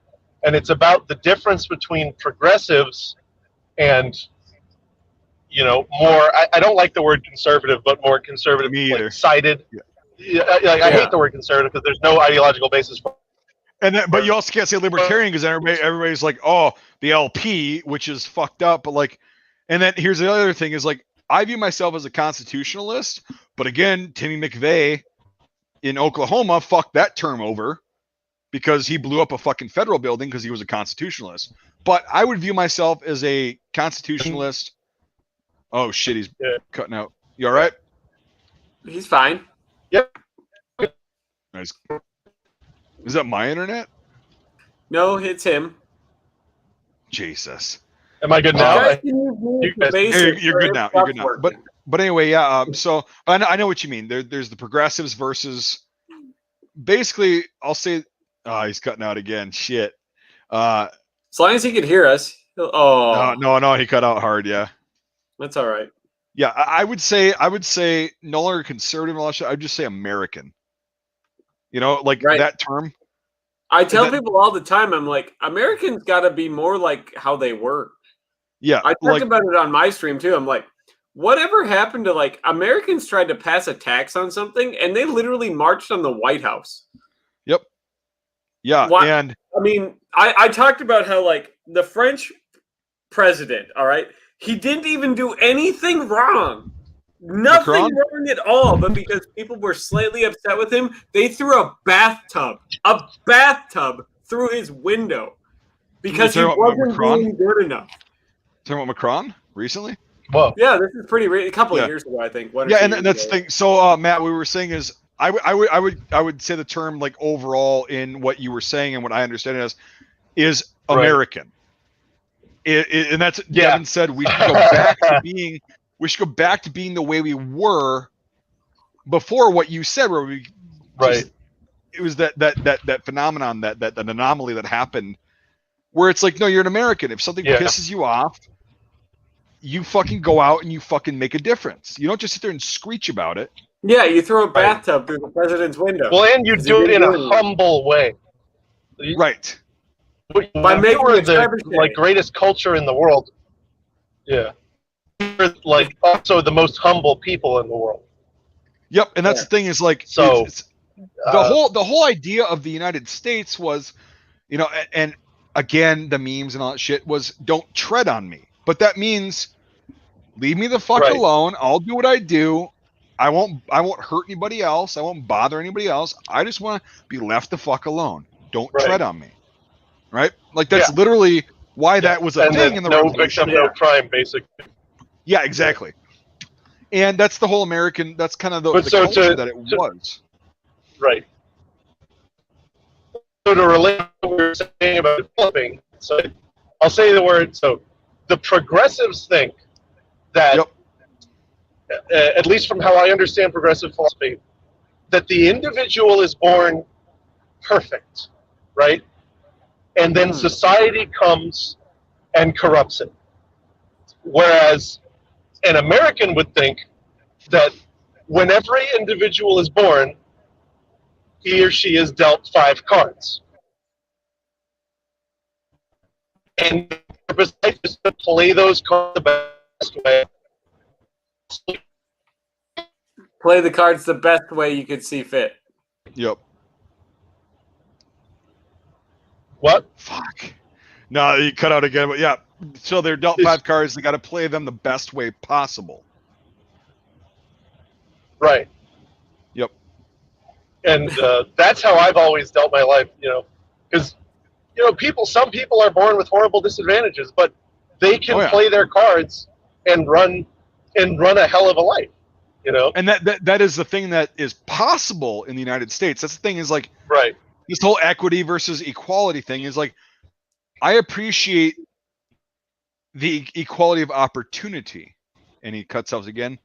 and it's about the difference between progressives and more. I don't like the word conservative, but more conservative, sided. Yeah. I hate the word conservative because there's no ideological basis for. And then, but you also can't say libertarian because everybody's like, oh, the LP, which is fucked up. But like, and then here's the other thing is like, I view myself as a constitutionalist, but again, Timmy McVeigh in Oklahoma fucked that term over because he blew up a fucking federal building because he was a constitutionalist. But I would view myself as a constitutionalist. Oh shit, he's cutting out. You all right? He's fine. Yep. Nice. Is that my internet? No, it's him. Jesus. Am I good now? You're good now. You're good now. But anyway, yeah. So I know what you mean. There's the progressives versus. Basically, I'll say. Oh, he's cutting out again. Shit. As long as he can hear us. Oh. No. He cut out hard. Yeah. That's all right. Yeah, I would say no longer conservative. I would just say American. That term. I tell people all the time, I'm like, Americans got to be more like how they were. Yeah. I talked about it on my stream too. I'm like, whatever happened to like Americans tried to pass a tax on something and they literally marched on the White House. Yep. Yeah. And I mean, I talked about how like the French president, all right, he didn't even do anything wrong. Nothing wrong at all, but because people were slightly upset with him, they threw a bathtub through his window because he wasn't doing good enough. Talking about Macron recently? Whoa. Yeah, this is pretty a couple of years ago, I think. And that's the thing. So, Matt, we were saying is I would say the term like overall in what you were saying and what I understand it as is American. And that's Devin said we should go back to being the way we were before what you said, where we it was that phenomenon, that anomaly that happened, where it's like, no, you're an American. If something pisses you off, you fucking go out and you fucking make a difference. You don't just sit there and screech about it. Yeah, you throw a bathtub through the president's window. Well, and you do it in a humble way. Right. By making the greatest culture in the world. Yeah. You're like also the most humble people in the world. Yep, and that's the thing is like so the whole idea of the United States was, you know, and again the memes and all that shit was don't tread on me. But that means leave me the fuck alone. I'll do what I do. I won't hurt anybody else. I won't bother anybody else. I just want to be left the fuck alone. Don't tread on me. Right? Like that's literally why that was a thing in the revolution. No crime, basically. Yeah, exactly. And that's the whole American. That's kind of the culture that it was. Right. So to relate to what we were saying about developing, so I'll say the word. So the progressives think that, at least from how I understand progressive philosophy, that the individual is born perfect, right? And then society comes and corrupts it. Whereas an American would think that when every individual is born, he or she is dealt 5 cards. And the purpose of life is to play those cards the best way. Play the cards the best way you could see fit. Yep. What? Fuck. No, you cut out again, but yeah. So they're dealt 5 cards. They got to play them the best way possible. Right. Yep. And that's how I've always dealt my life, you know, because, you know, some people are born with horrible disadvantages, but they can play their cards and run a hell of a life, you know. And that is the thing that is possible in the United States. That's the thing is like, this whole equity versus equality thing is like, I appreciate the equality of opportunity. And he cuts off again.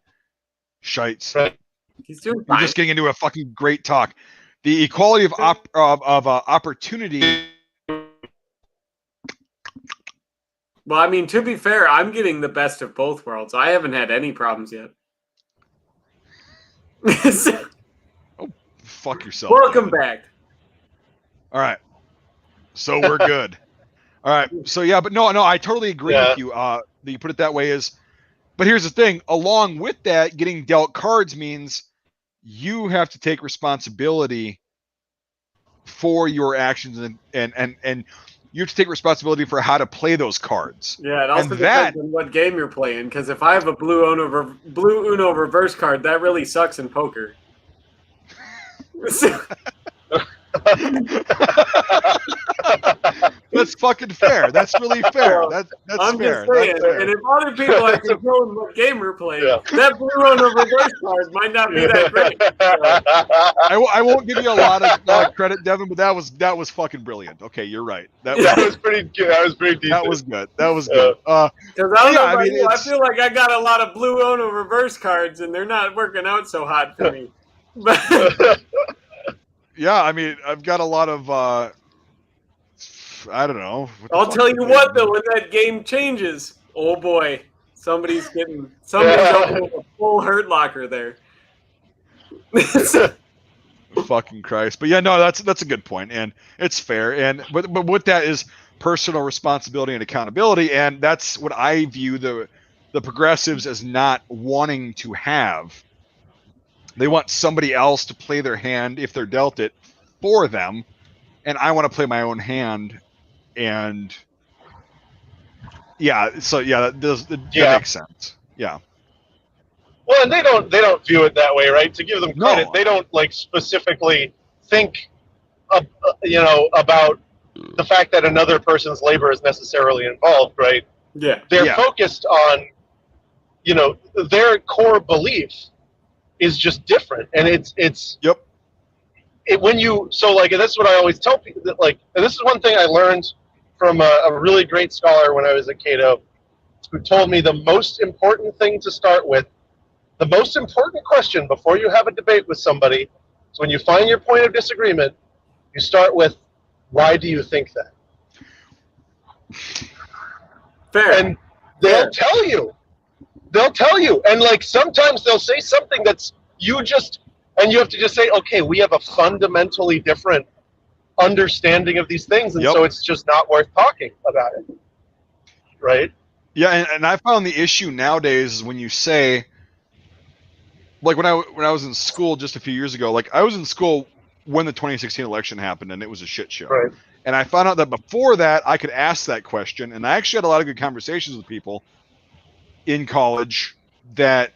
Shites. Right. He's doing fine. We're just getting into a fucking great talk. The equality of opportunity. Well, I mean, to be fair, I'm getting the best of both worlds. I haven't had any problems yet. Oh, fuck yourself. Welcome back. All right. So we're good. All right. So yeah, but no, I totally agree with you. That you put it that way is, but here's the thing. Along with that, getting dealt cards means you have to take responsibility for your actions and you have to take responsibility for how to play those cards. Yeah, it also depends on what game you're playing. Because if I have a blue Uno reverse card, that really sucks in poker. That's fucking fair. That's really fair. That's I'm fair. Just saying. That's fair. And if other people are controlling what game we're playing, that blue Uno reverse card might not be that great. I won't give you a lot of credit, Devin, but that was fucking brilliant. Okay, you're right. That was pretty good. That was pretty decent. That was good. That was good. Because I feel like I got a lot of blue Uno reverse cards, and they're not working out so hot for me. Yeah, I mean, I've got a lot of, I don't know. I'll tell you what, though, when that game changes, oh boy, somebody's opening a full hurt locker there. Fucking Christ. But yeah, no, that's a good point, and it's fair. But with that is personal responsibility and accountability, and that's what I view the progressives as not wanting to have. They want somebody else to play their hand if they're dealt it for them, and I want to play my own hand. And that makes sense. Yeah. Well, and they don't view it that way, right? To give them credit, they don't like specifically think, about the fact that another person's labor is necessarily involved, right? Yeah. They're focused on their core belief is just different, and it's yep. When you and this is what I always tell people, that and this is one thing I learned from a really great scholar when I was at Cato, who told me the most important thing to start with, the most important question before you have a debate with somebody is when you find your point of disagreement, you start with, why do you think that? Fair. And they'll tell you. They'll tell you. And sometimes they'll say something that's and you have to just say, okay, we have a fundamentally different understanding of these things, and so it's just not worth talking about it. Right? Yeah, and I found the issue nowadays is when you say, when I was in school just a few years ago, I was in school when the 2016 election happened, and it was a shit show. Right. And I found out that before that, I could ask that question, and I actually had a lot of good conversations with people in college that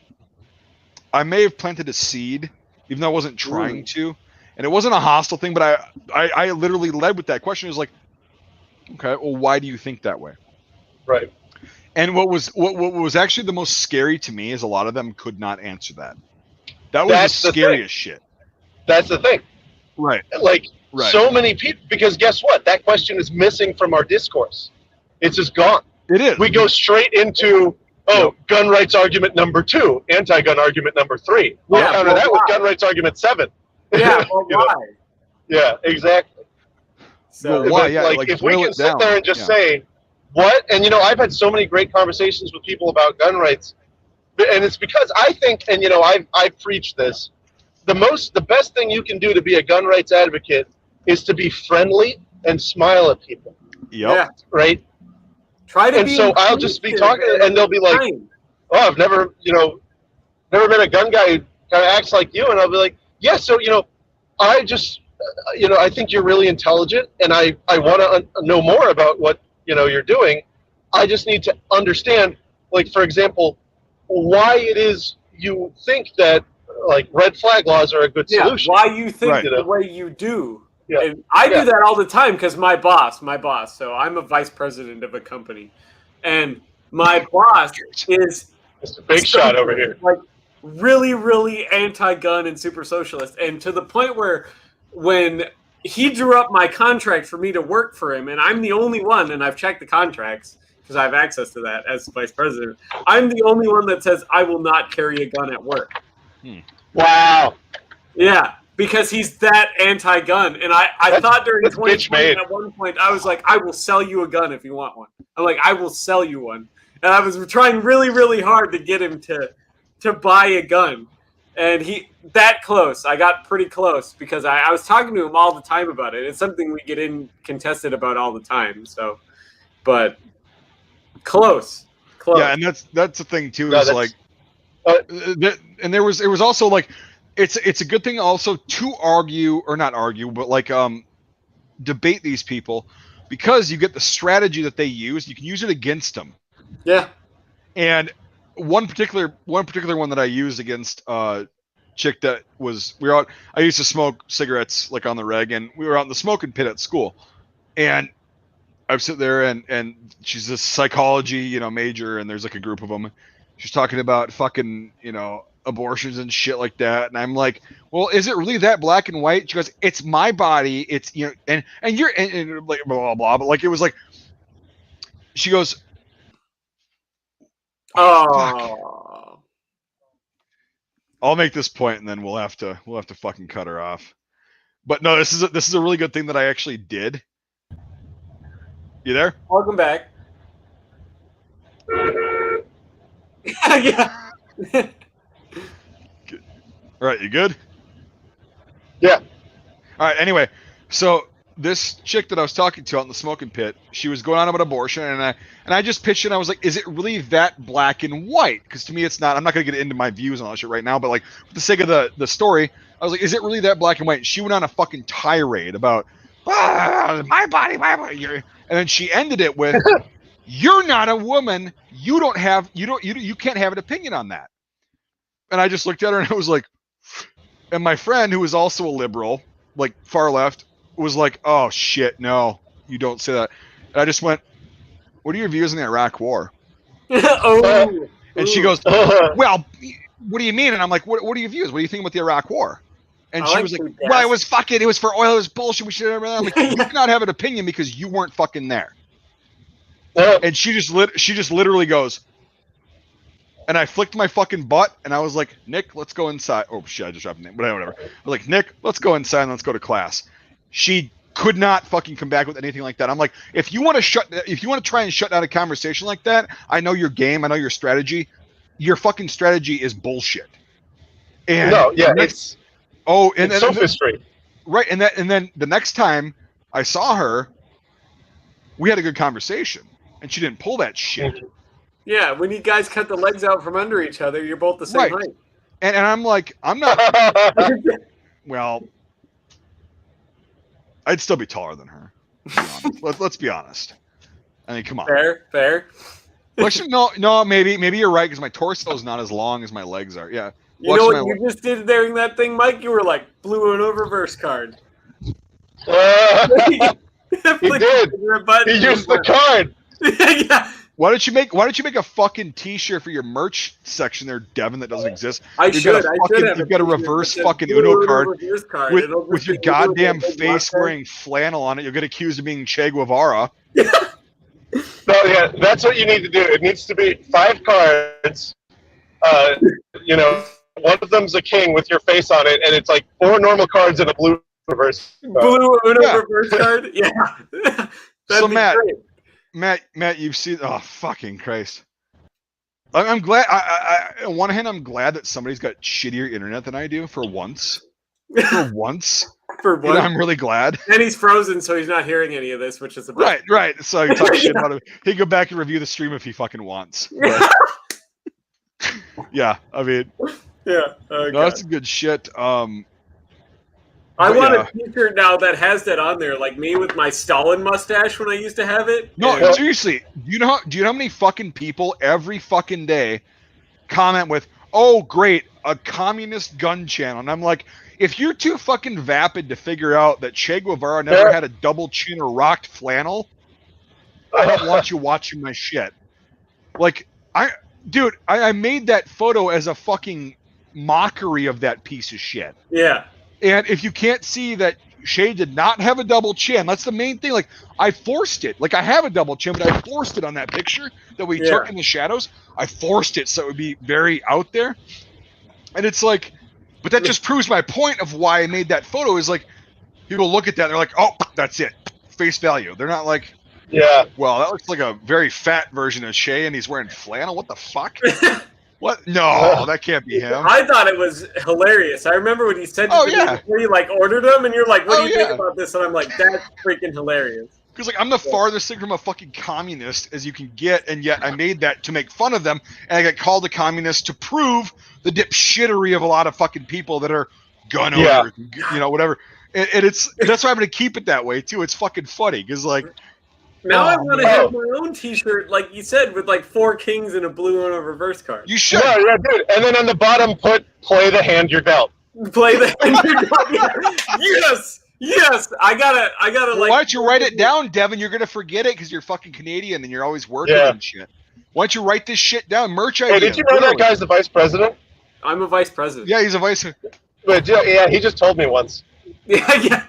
I may have planted a seed, even though I wasn't trying to. And it wasn't a hostile thing, but I literally led with that question. It was like, okay, well, why do you think that way? Right. And what was actually the most scary to me is a lot of them could not answer that. That was the scariest shit. That's the thing. Right. So many people, because guess what? That question is missing from our discourse. It's just gone. It is. We go straight into, gun rights argument number 2, anti-gun argument number 3. We'll counter that with gun rights argument 7. Yeah, well, why? Yeah, exactly. So why? Yeah, if we can sit there and just say, what? And I've had so many great conversations with people about gun rights, and it's because I think, and I've preached this, the best thing you can do to be a gun rights advocate is to be friendly and smile at people. Yep. Yeah. Right? Try to and be so I'll just be talking, and they'll be like, oh, I've never met a gun guy who kind of acts like you, and I'll be like, yeah, so, I just, I think you're really intelligent, and I want to know more about what, you're doing. I just need to understand, for example, why it is you think that, red flag laws are a good solution. Why you think the way you do. Yeah. And I do that all the time because my boss, so I'm a vice president of a company, and my boss is Mr. Big Shot over here. Really, really anti-gun and super socialist, and to the point where when he drew up my contract for me to work for him, and I'm the only one, and I've checked the contracts because I have access to that as vice president, I'm the only one that says I will not carry a gun at work. Wow. Yeah, because he's that anti-gun, and I thought during 2020 at one point I was like, I will sell you a gun if you want one. I'm like, I will sell you one, and I was trying really, really hard to get him to buy a gun, and that close. I got pretty close because I was talking to him all the time about it. It's something we get contested about all the time. So, but close. Yeah, and that's the thing too. Is and it was also it's a good thing also to argue, or not argue, but debate these people, because you get the strategy that they use. You can use it against them. Yeah. And one particular one that I used against chick that was, we were out, I used to smoke cigarettes on the reg, and we were out in the smoking pit at school, and I was sitting there, and she's a psychology major, and there's a group of them. She's talking about fucking abortions and shit like that, and I'm like, well, is it really that black and white? She goes, it's my body, it's and you're and blah blah blah, but it was she goes, oh, I'll make this point and then we'll have to fucking cut her off. But no, this is a really good thing that I actually did. You there? Welcome back. Yeah. All right, you good? Yeah. All right. Anyway, so this chick that I was talking to out in the smoking pit, she was going on about abortion, and I just pitched it. And I was like, "Is it really that black and white?" Because to me, it's not. I'm not going to get into my views on all that shit right now, but for the sake of the story, I was like, "Is it really that black and white?" And she went on a fucking tirade about my body, and then she ended it with, "You're not a woman. You can't have an opinion on that." And I just looked at her and I was like, and my friend, who was also a liberal, far left, was like, "Oh shit, no, you don't say that." And I just went, "What are your views on the Iraq War?" Oh, And she goes, well, what do you mean? And I'm like, what are your views? What do you think about the Iraq War? And she was like, well, it was for oil, it was bullshit. We should have everything. I'm like, you cannot have an opinion because you weren't fucking there. And she just literally goes, and I flicked my fucking butt, and I was like, Nick, let's go inside. Oh shit, I just dropped a name, but whatever. I was like, Nick, let's go inside and let's go to class. She could not fucking come back with anything like that. I'm like, if you want to try and shut down a conversation like that, I know your game, I know your strategy. Your fucking strategy is bullshit. And it's sophistry. Right, and then the next time I saw her, we had a good conversation, and she didn't pull that shit. Yeah, when you guys cut the legs out from under each other, you're both the same height. And I'm like, I'm not. Well, I'd still be taller than her. Let's be honest. I mean, come on. Fair. Actually, no, maybe you're right because my torso is not as long as my legs are. Yeah. You know what you just did during that thing, Mike? You were like, blew an over reverse card. He did. He used the card. Yeah. Why don't you make a fucking T-shirt for your merch section there, Devin? That doesn't exist. You've got a reverse fucking Uno card with your goddamn face wearing flannel on it. You'll get accused of being Che Guevara. No, yeah, that's what you need to do. It needs to be 5 cards. One of them's a king with your face on it, and it's like 4 normal cards and a blue reverse. Blue Uno reverse card. Yeah. So Matt, you've seen. Oh fucking Christ! I'm glad. On one hand, I'm glad that somebody's got shittier internet than I do for once. For once. I'm really glad. And he's frozen, so he's not hearing any of this, which is the best. Right. So he talks shit about him. He can go back and review the stream if he fucking wants. But, yeah, I mean. Yeah. No, that's some good shit. I want a T-shirt now that has that on there, like me with my Stalin mustache when I used to have it. No, seriously. Do you know how many fucking people every fucking day comment with, "Oh, great, a communist gun channel," and I'm like, if you're too fucking vapid to figure out that Che Guevara never had a double chin or rocked flannel, I don't want you watching my shit. Like, I made that photo as a fucking mockery of that piece of shit. Yeah. And if you can't see that Shay did not have a double chin, that's the main thing. Like, I forced it. Like, I have a double chin, but I forced it on that picture that we took in the shadows. I forced it so it would be very out there. And it's like, but that just proves my point of why I made that photo is like, people look at that and they're like, oh, that's it. Face value. They're not like, well, that looks like a very fat version of Shay and he's wearing flannel. What the fuck? What? No, that can't be him. I thought it was hilarious. I remember when he said before you like ordered them, and you're like, "What do you think about this?" And I'm like, "That's freaking hilarious." Because like I'm the farthest thing from a fucking communist as you can get, and yet I made that to make fun of them, and I got called a communist to prove the dipshittery of a lot of fucking people that are gun owners, whatever. And that's why I'm gonna keep it that way too. It's fucking funny because like. Now I want to have my own T-shirt, like you said, with like 4 kings and a blue and a reverse card. You should. Yeah, dude. And then on the bottom, play the hand you're dealt. Play the hand you're dealt. Yes. I gotta. Well, why don't you write it down, Devin? You're gonna forget it because you're fucking Canadian and you're always working and shit. Why don't you write this shit down? Merch idea. Hey, did you know that guy's the vice president? I'm a vice president. Yeah, he's a vice. But yeah, he just told me once. Yeah.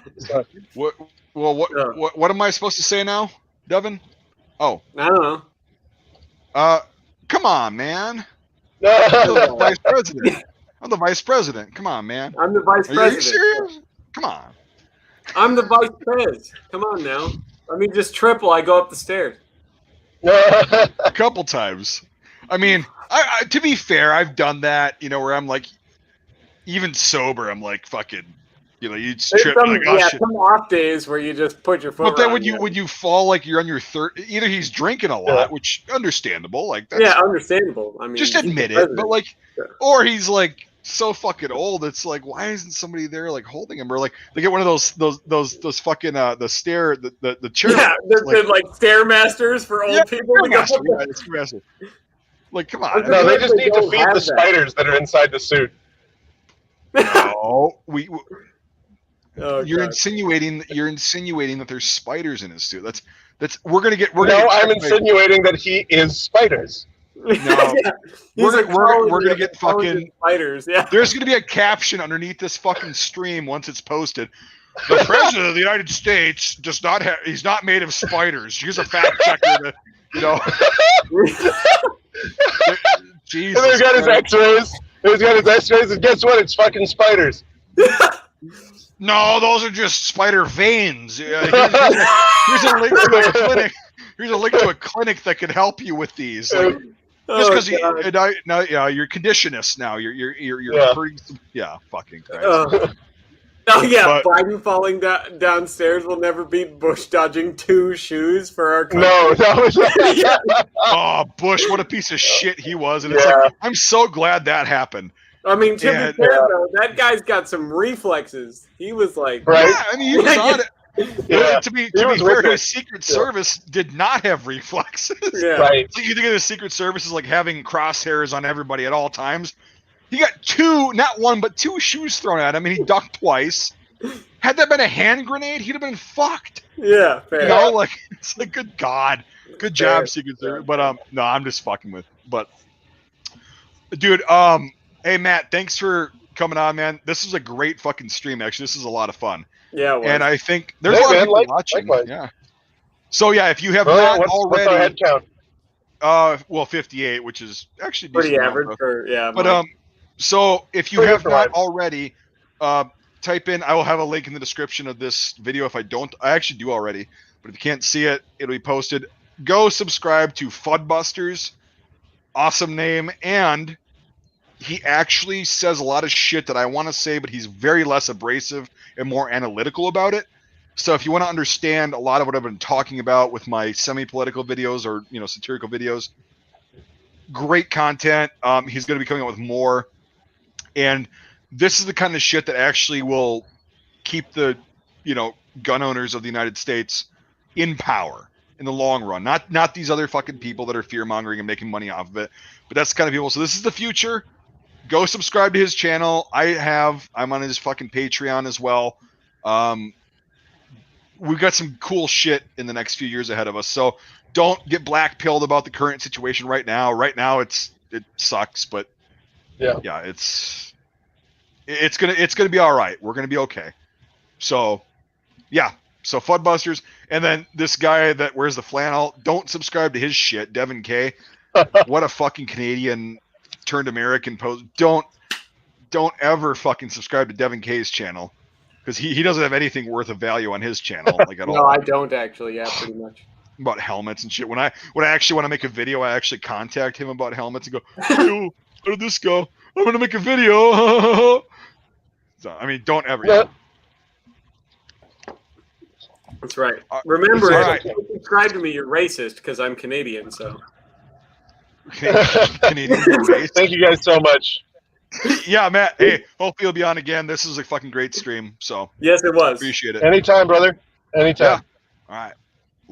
What am I supposed to say now? Devin? Oh. I don't know. Come on, man. I'm the vice president. I'm the vice president. Come on, man. I'm the vice president. Are you serious? Come on. I'm the vice pres. Come on now. Let me just triple. I go up the stairs. A couple times. I mean, I to be fair, I've done that, where I'm like, even sober, I'm like fucking. You trip like, oh, shit. Some off days where you just put your foot. But then when you fall like you're on your third, either he's drinking a lot, which understandable, like that's, understandable. I mean, just admit it. But like, or he's like so fucking old. It's like, why isn't somebody there like holding him? Or like they get one of those fucking the chair. Yeah, they're like stairmasters for old people. Stairmaster. Like, come on. No, they just need to feed the spiders that are inside the suit. No, you're insinuating that there's spiders in his suit. I'm insinuating that he is spiders. No, we're gonna get fucking spiders. Yeah, there's gonna be a caption underneath this fucking stream once it's posted. The president of the United States does not have. He's not made of spiders. Here's a fact checker. Jesus. And he's got his X-rays. He's got his X-rays, and guess what? It's fucking spiders. No, those are just spider veins. Here's a link to a clinic. Here's a link to a clinic that can help you with these. Like, just because you're conditionist now. You're pretty, fucking Christ. Oh yeah, Biden falling downstairs will never beat Bush dodging 2 shoes for our country. No, that was Oh, Bush, what a piece of shit he was. And it's like, I'm so glad that happened. I mean, to be fair, though, that guy's got some reflexes. He was like... Right? Yeah, I mean, he was on it. Yeah. To be fair, his Secret Service did not have reflexes. Yeah. Right. So you think of the Secret Service as like having crosshairs on everybody at all times. He got 2, not 1, but 2 shoes thrown at him, and he ducked twice. Had that been a hand grenade, he'd have been fucked. Yeah, fair. You know, like, it's like, good God. Good job, Secret Service. But, no, I'm just fucking with. But, dude, hey, Matt, thanks for coming on, man. This is a great fucking stream, actually. This is a lot of fun. Yeah, it was. And I think there's a lot of people watching. Likewise. Yeah. So, yeah, if you have not already. What's our head count? Well, 58, which is actually pretty average for, But, so if you have not already, type in, I will have a link in the description of this video. If I don't, I actually do already, but if you can't see it, it'll be posted. Go subscribe to Fudbusters. Awesome name. And he actually says a lot of shit that I want to say, but he's very less abrasive and more analytical about it. So if you want to understand a lot of what I've been talking about with my semi-political videos or, satirical videos, great content. He's going to be coming out with more. And this is the kind of shit that actually will keep the, gun owners of the United States in power in the long run. Not these other fucking people that are fear-mongering and making money off of it. But that's the kind of people. So this is the future. Go subscribe to his channel. I'm on his fucking Patreon as well. We've got some cool shit in the next few years ahead of us. So don't get black-pilled about the current situation right now. Right now it sucks, but yeah, it's gonna be all right. We're gonna be okay. So, yeah. So Fudbusters, and then this guy that wears the flannel. Don't subscribe to his shit, Devin K. What a fucking Canadian turned American pose. Don't ever fucking subscribe to Devin K's channel because he doesn't have anything worth of value on his channel like at all. No, I don't actually. Yeah, pretty much. About helmets and shit. When I actually want to make a video, I actually contact him about helmets and go, "Yo, how did this go? I'm gonna make a video." So, I mean, don't ever. Yeah. That's right. Remember, if you subscribe to me, you're racist because I'm Canadian. So. Canadian race. Thank you guys so much. Yeah, Matt. Hey, hopefully you'll be on again. This is a fucking great stream. So yes, it was. Appreciate it. Anytime, brother. Anytime. Yeah. All right.